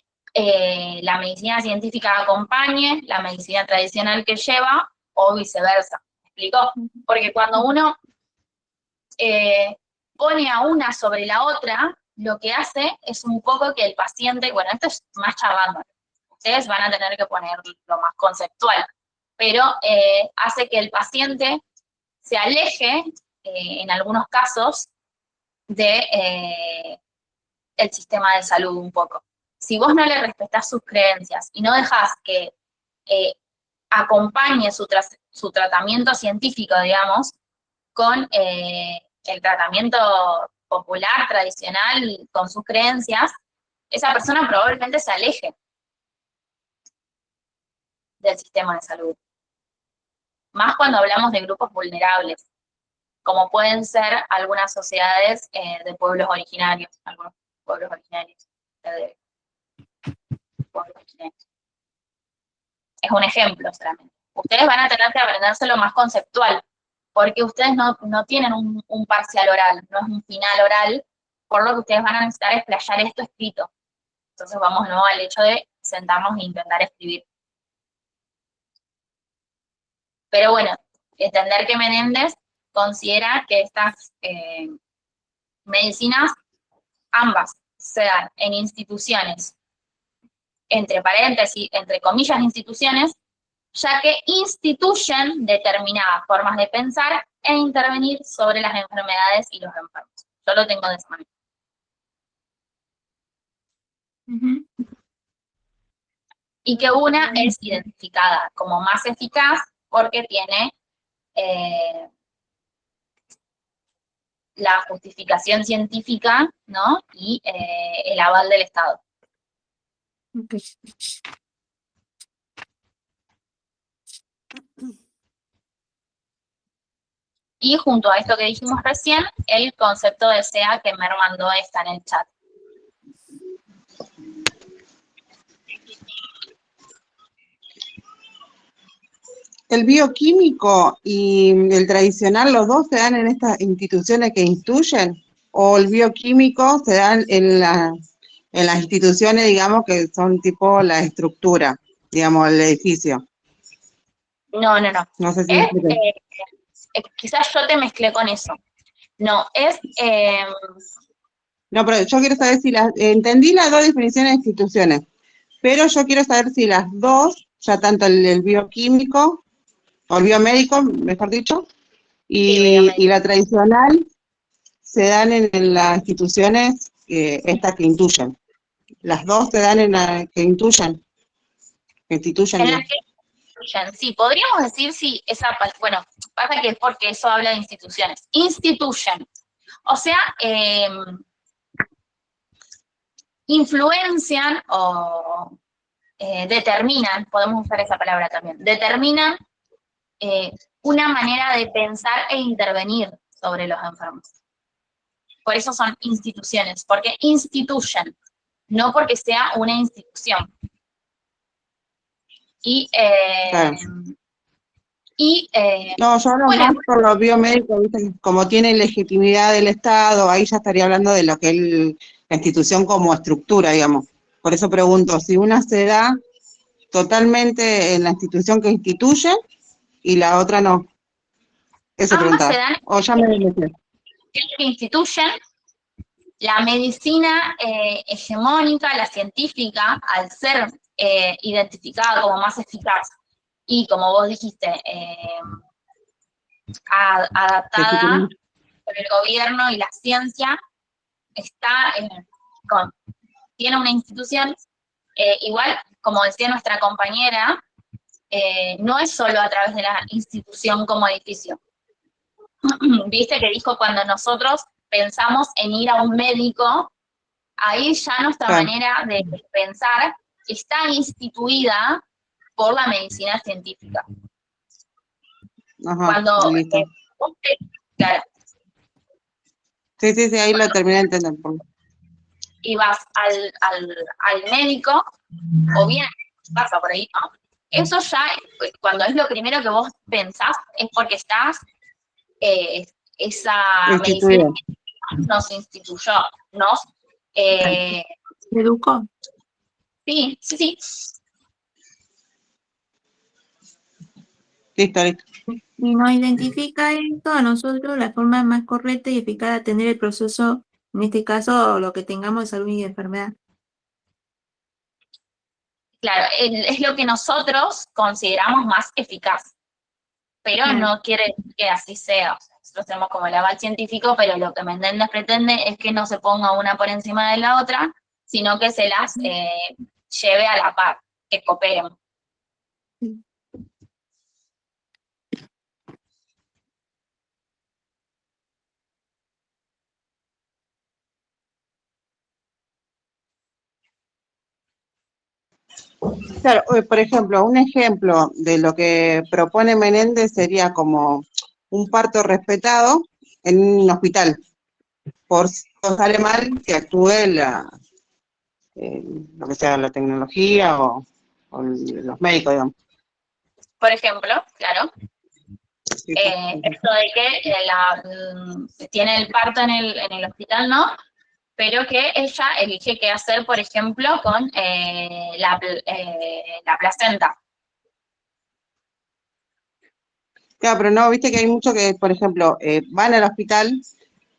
S1: la medicina científica acompañe la medicina tradicional que lleva o viceversa. ¿Me explico? Porque cuando uno pone a una sobre la otra, lo que hace es un poco que el paciente, bueno, esto es más charlando, ustedes van a tener que poner lo más conceptual, pero hace que el paciente se aleje, en algunos casos, de el sistema de salud un poco. Si vos no le respetás sus creencias y no dejás que acompañe su tratamiento científico, digamos, con el tratamiento popular, tradicional, con sus creencias, esa persona probablemente se aleje del sistema de salud. Más cuando hablamos de grupos vulnerables, como pueden ser algunas sociedades de pueblos originarios, algunos pueblos originarios. Es un ejemplo solamente. Ustedes van a tener que aprenderse lo más conceptual, porque ustedes no tienen un parcial oral, no es un final oral, por lo que ustedes van a necesitar explayar esto escrito. Entonces vamos de nuevo al hecho de sentarnos e intentar escribir. Pero bueno, entender que Menéndez considera que estas medicinas, ambas, se dan en instituciones, entre paréntesis, entre comillas, instituciones, ya que instituyen determinadas formas de pensar e intervenir sobre las enfermedades y los enfermos. Yo lo tengo de esa manera. Y que una es identificada como más eficaz porque tiene la justificación científica, ¿no? Y el aval del Estado. Y junto a esto que dijimos recién, el concepto de SEA que Mer mandó está en el chat.
S5: El bioquímico y el tradicional, ¿los dos se dan en estas instituciones que instruyen? ¿O el bioquímico se dan en las instituciones, digamos, que son tipo la estructura, digamos, el edificio?
S1: No.
S5: No sé si me expliqué.
S1: Quizás yo te mezclé con eso. No, es...
S5: No, pero yo quiero saber si entendí las dos definiciones de instituciones, pero yo quiero saber si las dos, ya tanto el bioquímico, o el biomédico, mejor dicho, y la tradicional, se dan en las instituciones estas que intuyen. Las dos se dan en las que intuyen. Instituyen.
S1: En las que instituyen, sí, podríamos decir si esa... Bueno, pasa que es porque eso habla de instituciones. Instituyen. O sea, influencian o determinan, podemos usar esa palabra también, determinan una manera de pensar e intervenir sobre los enfermos. Por eso son instituciones, porque instituyen, no porque sea una institución. Y
S5: Claro.
S1: Y
S5: No, yo hablo
S1: bueno,
S5: más por los biomédicos, ¿viste? Como tiene legitimidad del Estado, ahí ya estaría hablando de lo que es la institución como estructura, digamos. Por eso pregunto, si una se da totalmente en la institución que instituye y la otra no. Eso
S1: ambas se
S5: preguntaba.
S1: dan
S5: O ya me desvié.
S1: que instituyen la medicina hegemónica, la científica, al ser identificada como más eficaz y, como vos dijiste, adaptada por el gobierno y la ciencia, está tiene una institución, igual, como decía nuestra compañera, no es solo a través de la institución como edificio. Viste que dijo cuando nosotros pensamos en ir a un médico, ahí ya nuestra manera de pensar está instituida por la medicina científica.
S5: Ajá,
S1: Cuando
S5: listo.
S1: claro,
S5: Sí, ahí lo terminé de entender.
S1: y vas al médico, o bien pasa por ahí, ¿no? Eso ya, cuando es lo primero que vos pensás, es porque estás, esa medicina nos instituyó, nos
S4: ¿educó?
S1: Sí.
S5: Listo.
S4: Y nos identifica esto a nosotros la forma más correcta y eficaz de atender el proceso, en este caso, lo que tengamos de salud y de enfermedad.
S1: Claro, es lo que nosotros consideramos más eficaz, pero
S4: Claro.
S1: no quiere decir que así sea. O sea, nosotros tenemos como el aval científico, pero lo que Menendez pretende es que no se ponga una por encima de la otra, sino que se las lleve a la par, que cooperen.
S5: Claro, por ejemplo, un ejemplo de lo que propone Menéndez sería como un parto respetado en un hospital. Por si sale mal, que actúe lo que sea la tecnología o los médicos, digamos.
S1: Por ejemplo, claro, esto de que tiene el parto en el hospital, ¿no? Pero que ella elige qué hacer, por ejemplo, con la placenta.
S5: Claro, pero no, viste que hay mucho que, por ejemplo, van al hospital,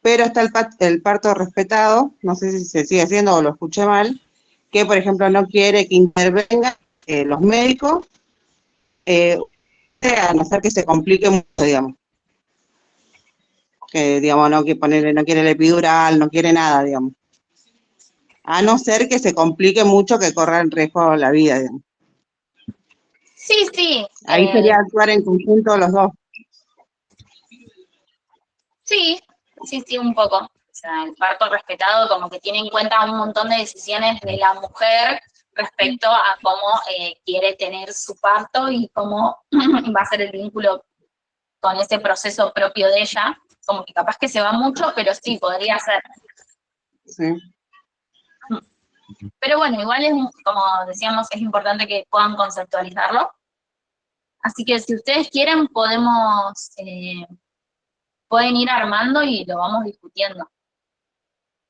S5: pero está el parto respetado, no sé si se sigue haciendo o lo escuché mal, que, por ejemplo, no quiere que intervengan los médicos, a no ser que se complique mucho, digamos. Que, digamos, no quiere el epidural, no quiere nada, digamos. A no ser que se complique mucho, que corra en riesgo la vida, digamos.
S1: Sí.
S5: Ahí sería actuar en conjunto los dos.
S1: Sí, un poco. O sea, el parto respetado como que tiene en cuenta un montón de decisiones de la mujer respecto a cómo quiere tener su parto y cómo va a ser el vínculo con ese proceso propio de ella. Como que capaz que se va mucho, pero sí, podría ser.
S5: Sí.
S1: Pero bueno, igual es, como decíamos, es importante que puedan conceptualizarlo. Así que si ustedes quieren, pueden ir armando y lo vamos discutiendo.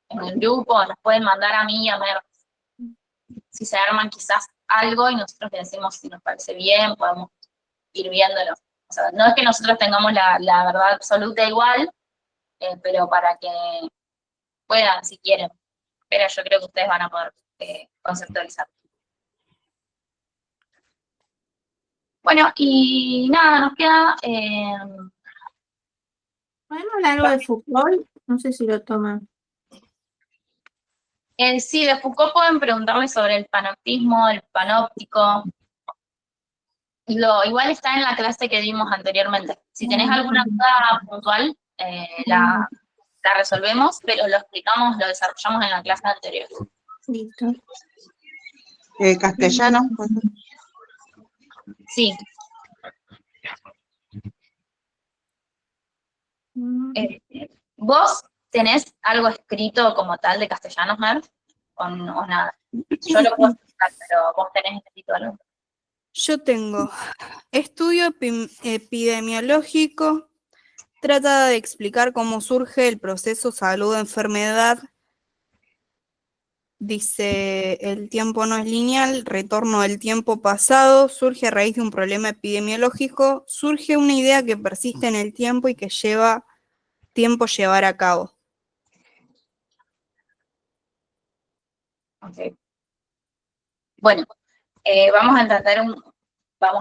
S1: En el grupo, nos pueden mandar a mí y a Mer. Si se arman quizás algo y nosotros le decimos si nos parece bien, podemos ir viéndolo. O sea, no es que nosotros tengamos la verdad absoluta igual, pero para que puedan, si quieren. Pero yo creo que ustedes van a poder conceptualizar. Bueno, y nada, nos queda...
S4: ¿Podemos hablar algo de Foucault? No sé si lo toman.
S1: Sí, de Foucault pueden preguntarle sobre el panoptismo, el panóptico. Igual está en la clase que dimos anteriormente. Si tenés alguna duda puntual, la resolvemos, pero lo desarrollamos en la clase anterior.
S4: Listo.
S5: Castellano.
S1: Sí. ¿Vos tenés algo escrito como tal de castellano, Mer? ¿O nada? Yo lo puedo explicar, pero vos tenés escrito algo.
S3: Yo tengo estudio epidemiológico, trata de explicar cómo surge el proceso salud-enfermedad. Dice, el tiempo no es lineal, retorno del tiempo pasado, surge a raíz de un problema epidemiológico, surge una idea que persiste en el tiempo y que lleva tiempo llevar a cabo.
S1: Ok. Bueno, vamos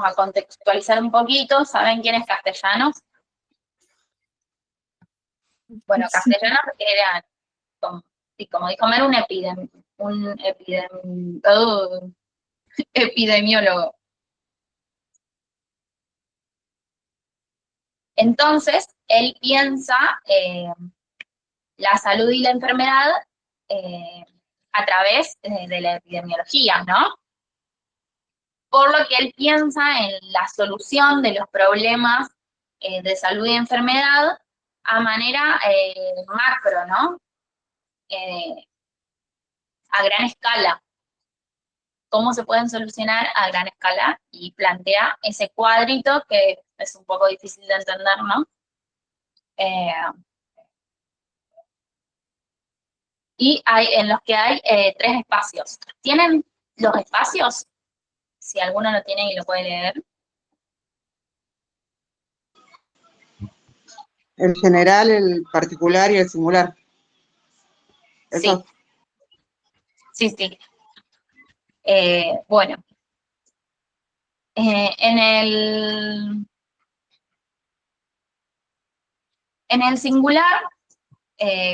S1: a contextualizar un poquito. ¿Saben quién es Castellanos? Bueno, Castellanos era, como dijo Mer, epidemiólogo. Entonces, él piensa la salud y la enfermedad a través de la epidemiología, ¿no? Por lo que él piensa en la solución de los problemas de salud y enfermedad a manera macro, ¿no? A gran escala. ¿Cómo se pueden solucionar a gran escala? Y plantea ese cuadrito que es un poco difícil de entender, ¿no? Y en los que hay 3 espacios. ¿Tienen los espacios? Si alguno lo tiene y lo puede leer.
S5: El general, el particular y el singular. ¿Eso?
S1: Sí. Bueno. En el singular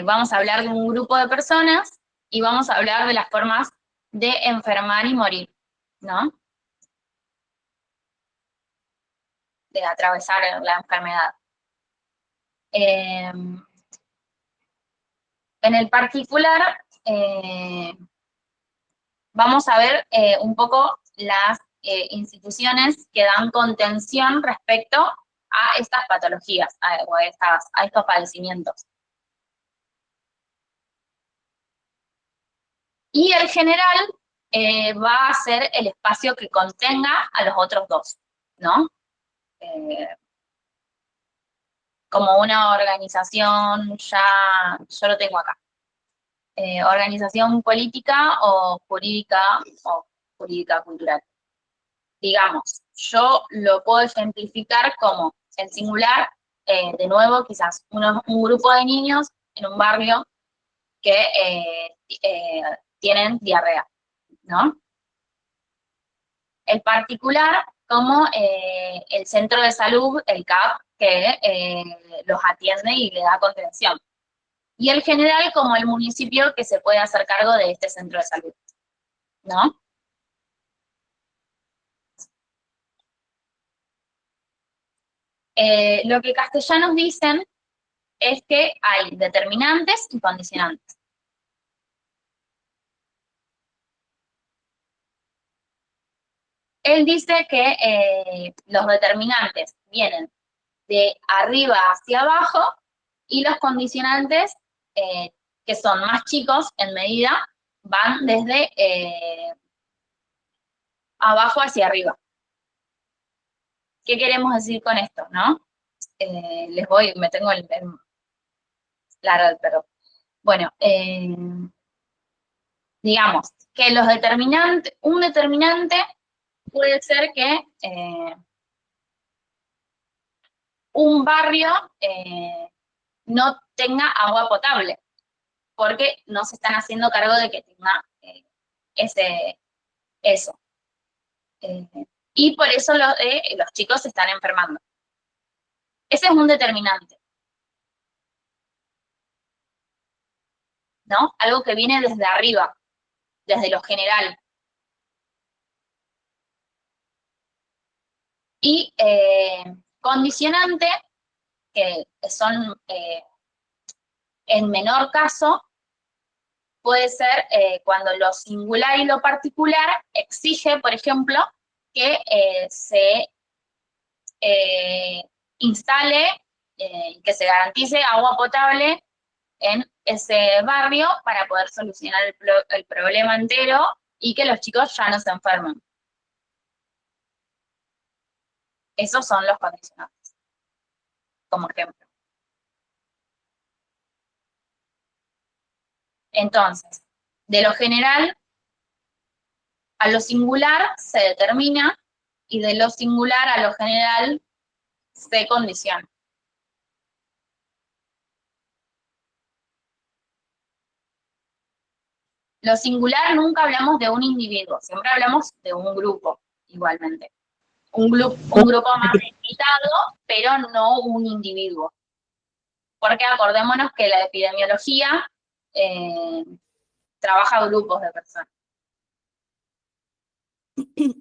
S1: vamos a hablar de un grupo de personas y vamos a hablar de las formas de enfermar y morir, ¿no? De atravesar la enfermedad. En el particular, vamos a ver un poco las instituciones que dan contención respecto a estas patologías, a estos padecimientos. Y el general va a ser el espacio que contenga a los otros dos, ¿no? Como una organización, yo lo tengo acá. Organización política o jurídica cultural. Digamos, yo lo puedo ejemplificar como el singular, de nuevo, quizás un grupo de niños en un barrio que tienen diarrea, ¿no? El particular como el centro de salud, el CAP, que los atiende y le da contención. Y el general como el municipio que se puede hacer cargo de este centro de salud, ¿no? Lo que Castellanos dicen es que hay determinantes y condicionantes. Él dice que los determinantes vienen de arriba hacia abajo y los condicionantes, que son más chicos en medida, van desde abajo hacia arriba. ¿Qué queremos decir con esto, no? Me tengo claro, pero bueno, digamos que un determinante puede ser que un barrio no tenga agua potable, porque no se están haciendo cargo de que tenga eso. Y por eso los chicos se están enfermando. Ese es un determinante, ¿no? Algo que viene desde arriba, desde lo general. Y condicionante, que son en menor caso, puede ser cuando lo singular y lo particular exige, por ejemplo, que se instale, que se garantice agua potable en ese barrio para poder solucionar el problema entero y que los chicos ya no se enfermen. Esos son los condicionantes, como ejemplo. Entonces, de lo general a lo singular se determina y de lo singular a lo general se condiciona. Lo singular nunca hablamos de un individuo, siempre hablamos de un grupo, igualmente. Un grupo más limitado, pero no un individuo. Porque acordémonos que la epidemiología trabaja grupos de personas.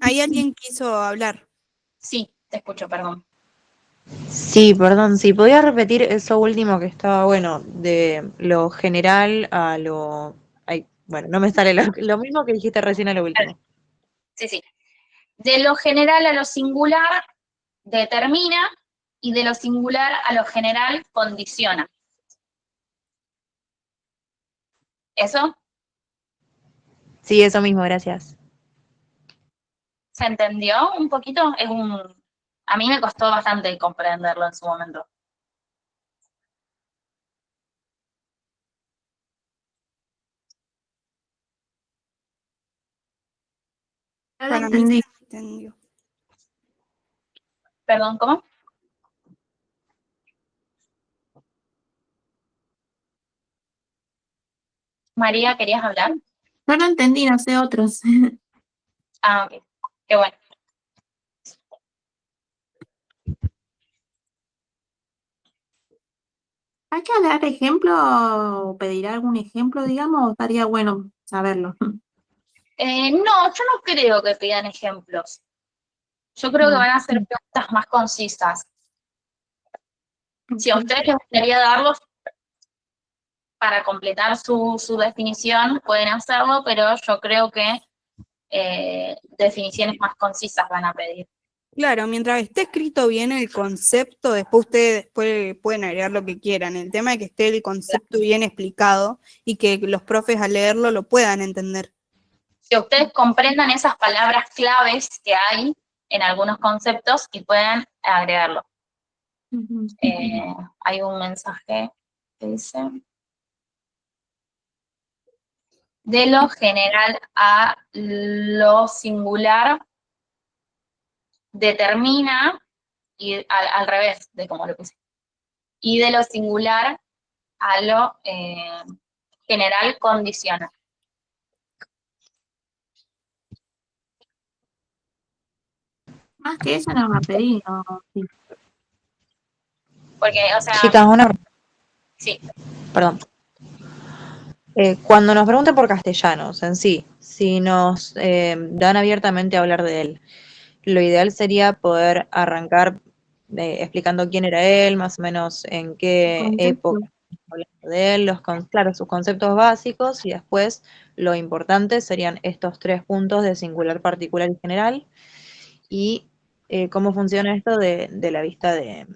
S3: ¿Hay alguien que quiso hablar?
S1: Sí, te escucho, perdón.
S15: Sí, perdón, si podía repetir eso último que estaba bueno, de lo general a lo... Ay, bueno, no me sale lo mismo que dijiste recién a lo último.
S1: Sí, sí. De lo general a lo singular determina y de lo singular a lo general condiciona. ¿Eso?
S15: Sí, eso mismo, gracias.
S1: ¿Se entendió un poquito? A mí me costó bastante comprenderlo en su momento.
S3: Para mí se entendió.
S1: Perdón, ¿cómo? María, ¿querías hablar?
S4: No lo entendí, no sé otros.
S1: Ah, ok. Qué bueno.
S4: ¿Hay que dar ejemplo o pedir algún ejemplo, digamos, o estaría bueno saberlo?
S1: No, yo no creo que pidan ejemplos. Yo creo que van a ser preguntas más concisas. Si a ustedes les gustaría darlos para completar su definición, pueden hacerlo, pero yo creo que definiciones más concisas van a pedir.
S3: Claro, mientras esté escrito bien el concepto, después ustedes pueden agregar lo que quieran. El tema es que esté el concepto bien explicado y que los profes al leerlo lo puedan entender.
S1: Que ustedes comprendan esas palabras claves que hay en algunos conceptos y puedan agregarlo. Hay un mensaje que dice: de lo general a lo singular determina, y al revés de como lo puse, y de lo singular a lo general condiciona.
S4: Más que eso no me pedí, no. Sí.
S1: Porque, o sea,
S15: Chicas,
S1: sí.
S15: Perdón. Cuando nos pregunten por castellanos en sí, si nos dan abiertamente a hablar de él, lo ideal sería poder arrancar explicando quién era él, más o menos en qué época hablando de él, claro, sus conceptos básicos, y después lo importante serían estos 3 puntos de singular, particular y general, y cómo funciona esto de la vista de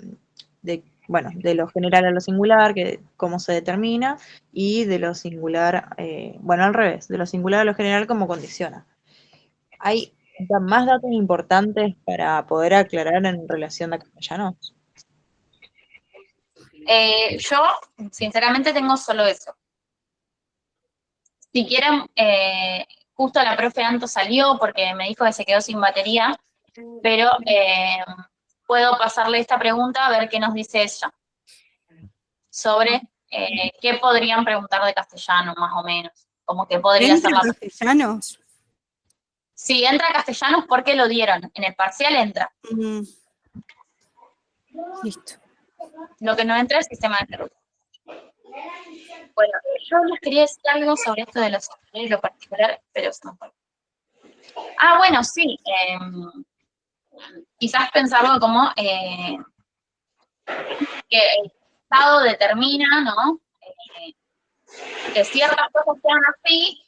S15: lo general a lo singular, cómo se determina, y de lo singular, al revés, de lo singular a lo general, cómo condiciona. ¿Hay más datos importantes para poder aclarar en relación a castellanos?
S1: Yo, sinceramente, tengo solo eso. Si quieren, justo la profe Anto salió porque me dijo que se quedó sin batería, pero puedo pasarle esta pregunta a ver qué nos dice ella sobre qué podrían preguntar de castellano, más o menos. Como que podría ser la...
S3: castellanos?
S1: Sí, entra castellanos porque lo dieron. En el parcial entra.
S3: Listo.
S1: Lo que no entra es el sistema de salud. Bueno, yo les quería decir algo sobre esto de lo singular y lo particular, pero se me fue. Ah, bueno, sí. Quizás pensarlo como que el Estado determina, ¿no? Que ciertas cosas sean así,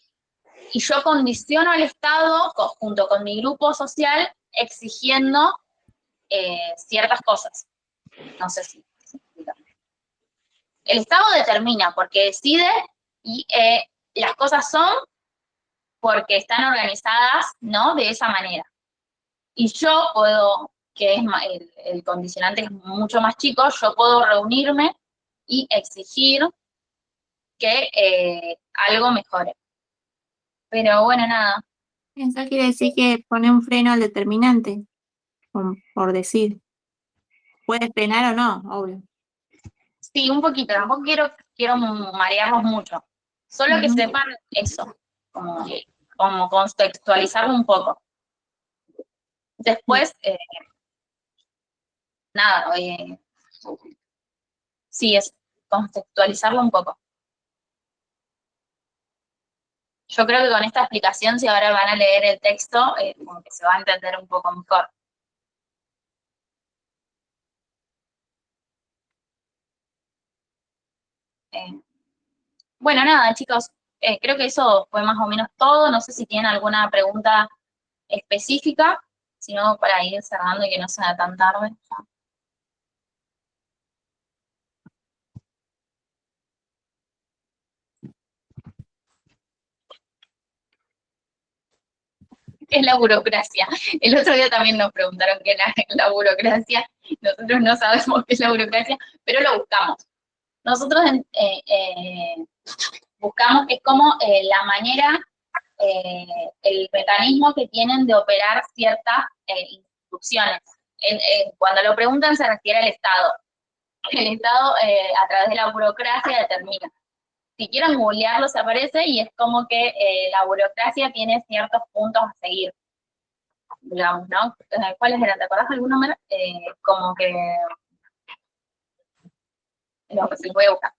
S1: y yo condiciono al Estado, junto con mi grupo social, exigiendo ciertas cosas. No sé si se explica. El Estado determina porque decide y las cosas son porque están organizadas, ¿no? De esa manera. Y yo puedo que es el condicionante es mucho más chico, yo puedo reunirme y exigir que algo mejore. Pero bueno, nada.
S4: Eso quiere decir que pone un freno al determinante, por decir. Puede frenar o no, obvio.
S1: Sí, un poquito, tampoco quiero marearlos mucho. Solo que
S4: Ujú.
S1: sepan eso, como contextualizarlo un poco. Después, nada, sí, es contextualizarlo un poco. Yo creo que con esta explicación, si ahora van a leer el texto, como que se va a entender un poco mejor. Bueno, nada, chicos, creo que eso fue más o menos todo. No sé si tienen alguna pregunta específica, si no, para ir cerrando y que no sea tan tarde. ¿Qué es la burocracia? El otro día también nos preguntaron qué es la burocracia. Nosotros no sabemos qué es la burocracia, pero lo buscamos. Nosotros buscamos que es como la manera, el mecanismo que tienen de operar ciertas instituciones. Cuando lo preguntan se refiere al Estado. El Estado, a través de la burocracia, determina. Si quieren googlearlo, se aparece y es como que la burocracia tiene ciertos puntos a seguir, digamos, ¿no? ¿Cuáles eran? ¿Te acordás de algún número? Como que... No, pues sí, voy a buscar.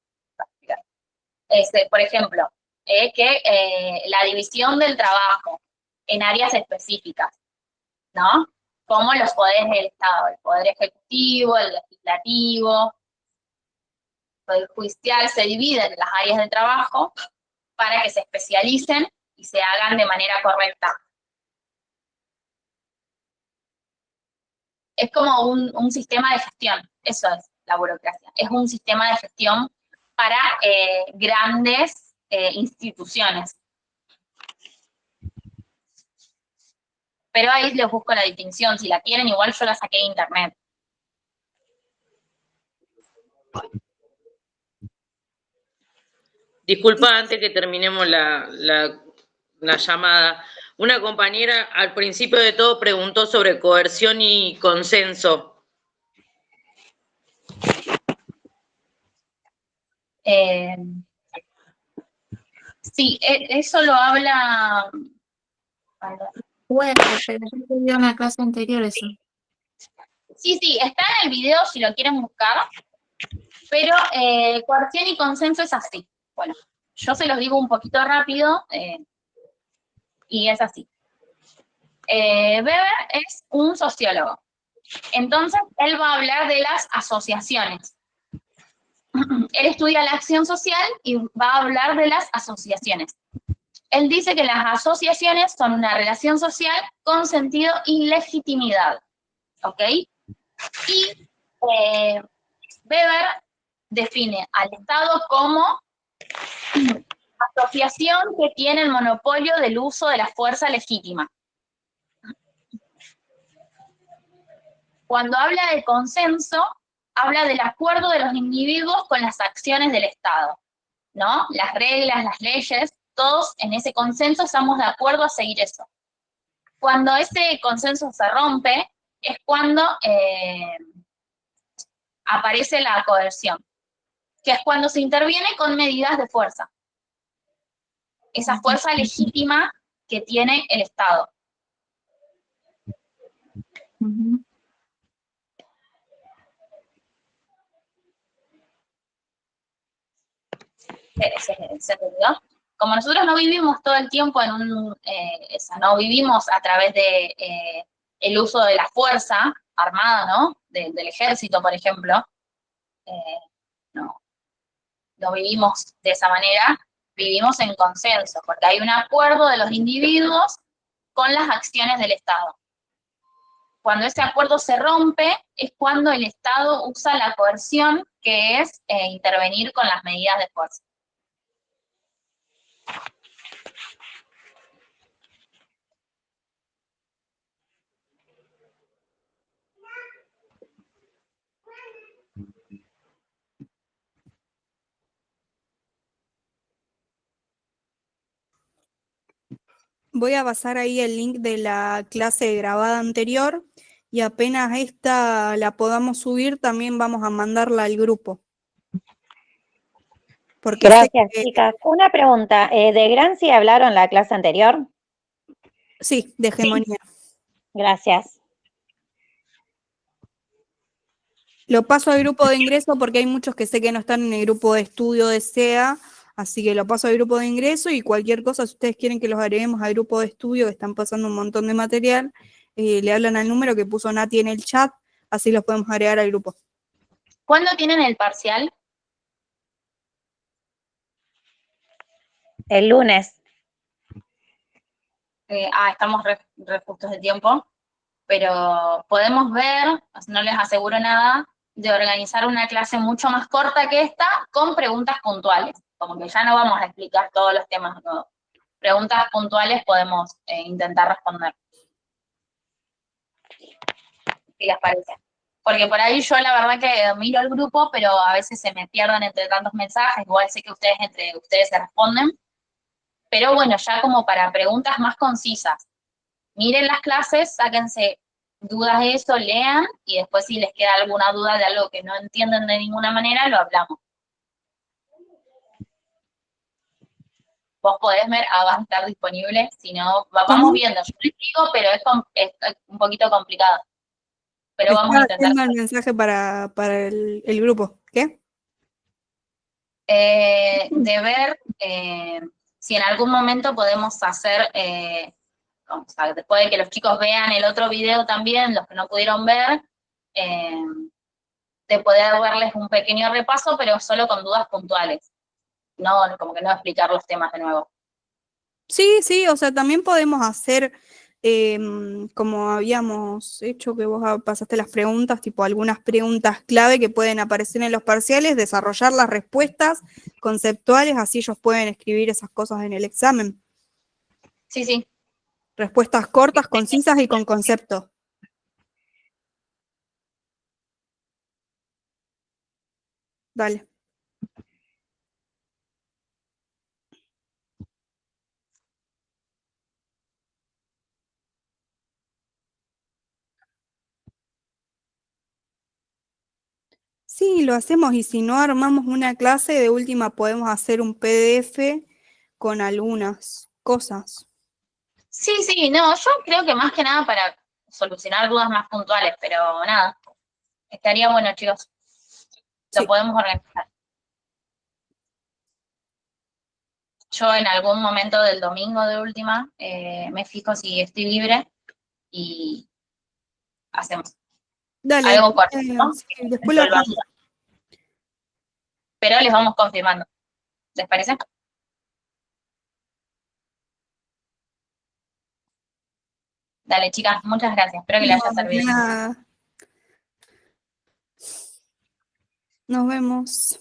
S1: Por ejemplo, la división del trabajo en áreas específicas, ¿no? Como los poderes del Estado, el poder ejecutivo, el legislativo, el judicial, se dividen en las áreas de trabajo para que se especialicen y se hagan de manera correcta. Es como un sistema de gestión, eso es la burocracia. Es un sistema de gestión para grandes instituciones. Pero ahí les busco la distinción, si la quieren, igual yo la saqué de internet.
S13: Disculpa, antes que terminemos la llamada. Una compañera al principio de todo preguntó sobre coerción y consenso.
S1: Sí, eso lo habla...
S4: Bueno, pero yo te dio una clase anterior eso.
S1: Sí, está en el video si lo quieren buscar, pero coerción y consenso es así. Bueno, yo se los digo un poquito rápido y es así. Weber es un sociólogo. Entonces, él va a hablar de las asociaciones. Él estudia la acción social y va a hablar de las asociaciones. Él dice que las asociaciones son una relación social con sentido y legitimidad. ¿Ok? Y Weber define al Estado como asociación que tiene el monopolio del uso de la fuerza legítima. Cuando habla de consenso, habla del acuerdo de los individuos con las acciones del Estado, ¿no? Las reglas, las leyes, todos en ese consenso estamos de acuerdo a seguir eso. Cuando ese consenso se rompe, es cuando aparece la coerción, que es cuando se interviene con medidas de fuerza. Esa fuerza legítima que tiene el Estado. ¿Se entendió? Como nosotros no vivimos todo el tiempo no vivimos a través de el uso de la fuerza armada, ¿no? Del ejército, por ejemplo, no vivimos de esa manera, vivimos en consenso, porque hay un acuerdo de los individuos con las acciones del Estado. Cuando ese acuerdo se rompe, es cuando el Estado usa la coerción, que es intervenir con las medidas de fuerza.
S3: Voy a pasar ahí el link de la clase grabada anterior y apenas esta la podamos subir, también vamos a mandarla al grupo. Porque sé
S9: Gracias,
S3: que,
S9: chicas. Una pregunta, ¿de Gramsci hablaron la clase anterior?
S3: sí, de hegemonía.
S9: Gracias.
S3: Lo paso al grupo de ingreso porque hay muchos que sé que no están en el grupo de estudio de SEA, así que lo paso al grupo de ingreso y cualquier cosa, si ustedes quieren que los agreguemos al grupo de estudio, que están pasando un montón de material, le hablan al número que puso Nati en el chat, así los podemos agregar al grupo.
S1: ¿Cuándo tienen el parcial?
S9: El lunes.
S1: Estamos re justos de tiempo, pero podemos ver, no les aseguro nada, de organizar una clase mucho más corta que esta, con preguntas puntuales, como que ya no vamos a explicar todos los temas de nuevo. Preguntas puntuales podemos intentar responder. ¿Qué les parece? Porque por ahí yo la verdad que miro el grupo, pero a veces se me pierden entre tantos mensajes, igual sé que entre ustedes se responden, pero bueno, ya como para preguntas más concisas. Miren las clases, sáquense dudas de eso, lean, y después si les queda alguna duda de algo que no entienden de ninguna manera, lo hablamos. Vos podés ver, vas a estar disponible, si no, vamos viendo. Yo les digo, pero es un poquito complicado. Pero vamos a
S3: Estaba
S1: intentar.
S3: haciendo el mensaje para el grupo. ¿Qué?
S1: De ver si en algún momento podemos hacer, o sea, después de que los chicos vean el otro video también, los que no pudieron ver, de poder darles un pequeño repaso, pero solo con dudas puntuales. No, como que no explicar los temas de nuevo.
S3: Sí, sí, o sea, también podemos hacer como habíamos hecho, que vos pasaste las preguntas, tipo algunas preguntas clave que pueden aparecer en los parciales, desarrollar las respuestas conceptuales, así ellos pueden escribir esas cosas en el examen.
S1: Sí, sí.
S3: Respuestas cortas, concisas y con concepto. Dale. Sí, lo hacemos y si no armamos una clase, de última podemos hacer un PDF con algunas cosas.
S1: Sí, sí, no, yo creo que más que nada para solucionar dudas más puntuales, pero nada, estaría bueno, chicos. Lo podemos organizar. Yo en algún momento del domingo de última me fijo si estoy libre y hacemos
S3: Dale,
S1: algo cortito, ¿no?
S3: sí, después lo
S1: Resolvamos. Pero les vamos confirmando. ¿Les parece? Dale, chicas, muchas gracias. Espero que les haya servido.
S3: Nada. Nos vemos.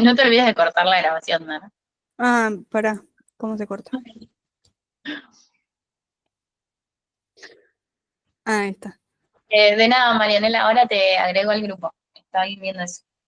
S1: No te olvides de cortar la grabación, ¿no?
S3: Ah, pará, ¿cómo se corta? Ah, ahí está.
S1: De nada, Marianela, ahora te agrego al grupo. Estoy viendo eso.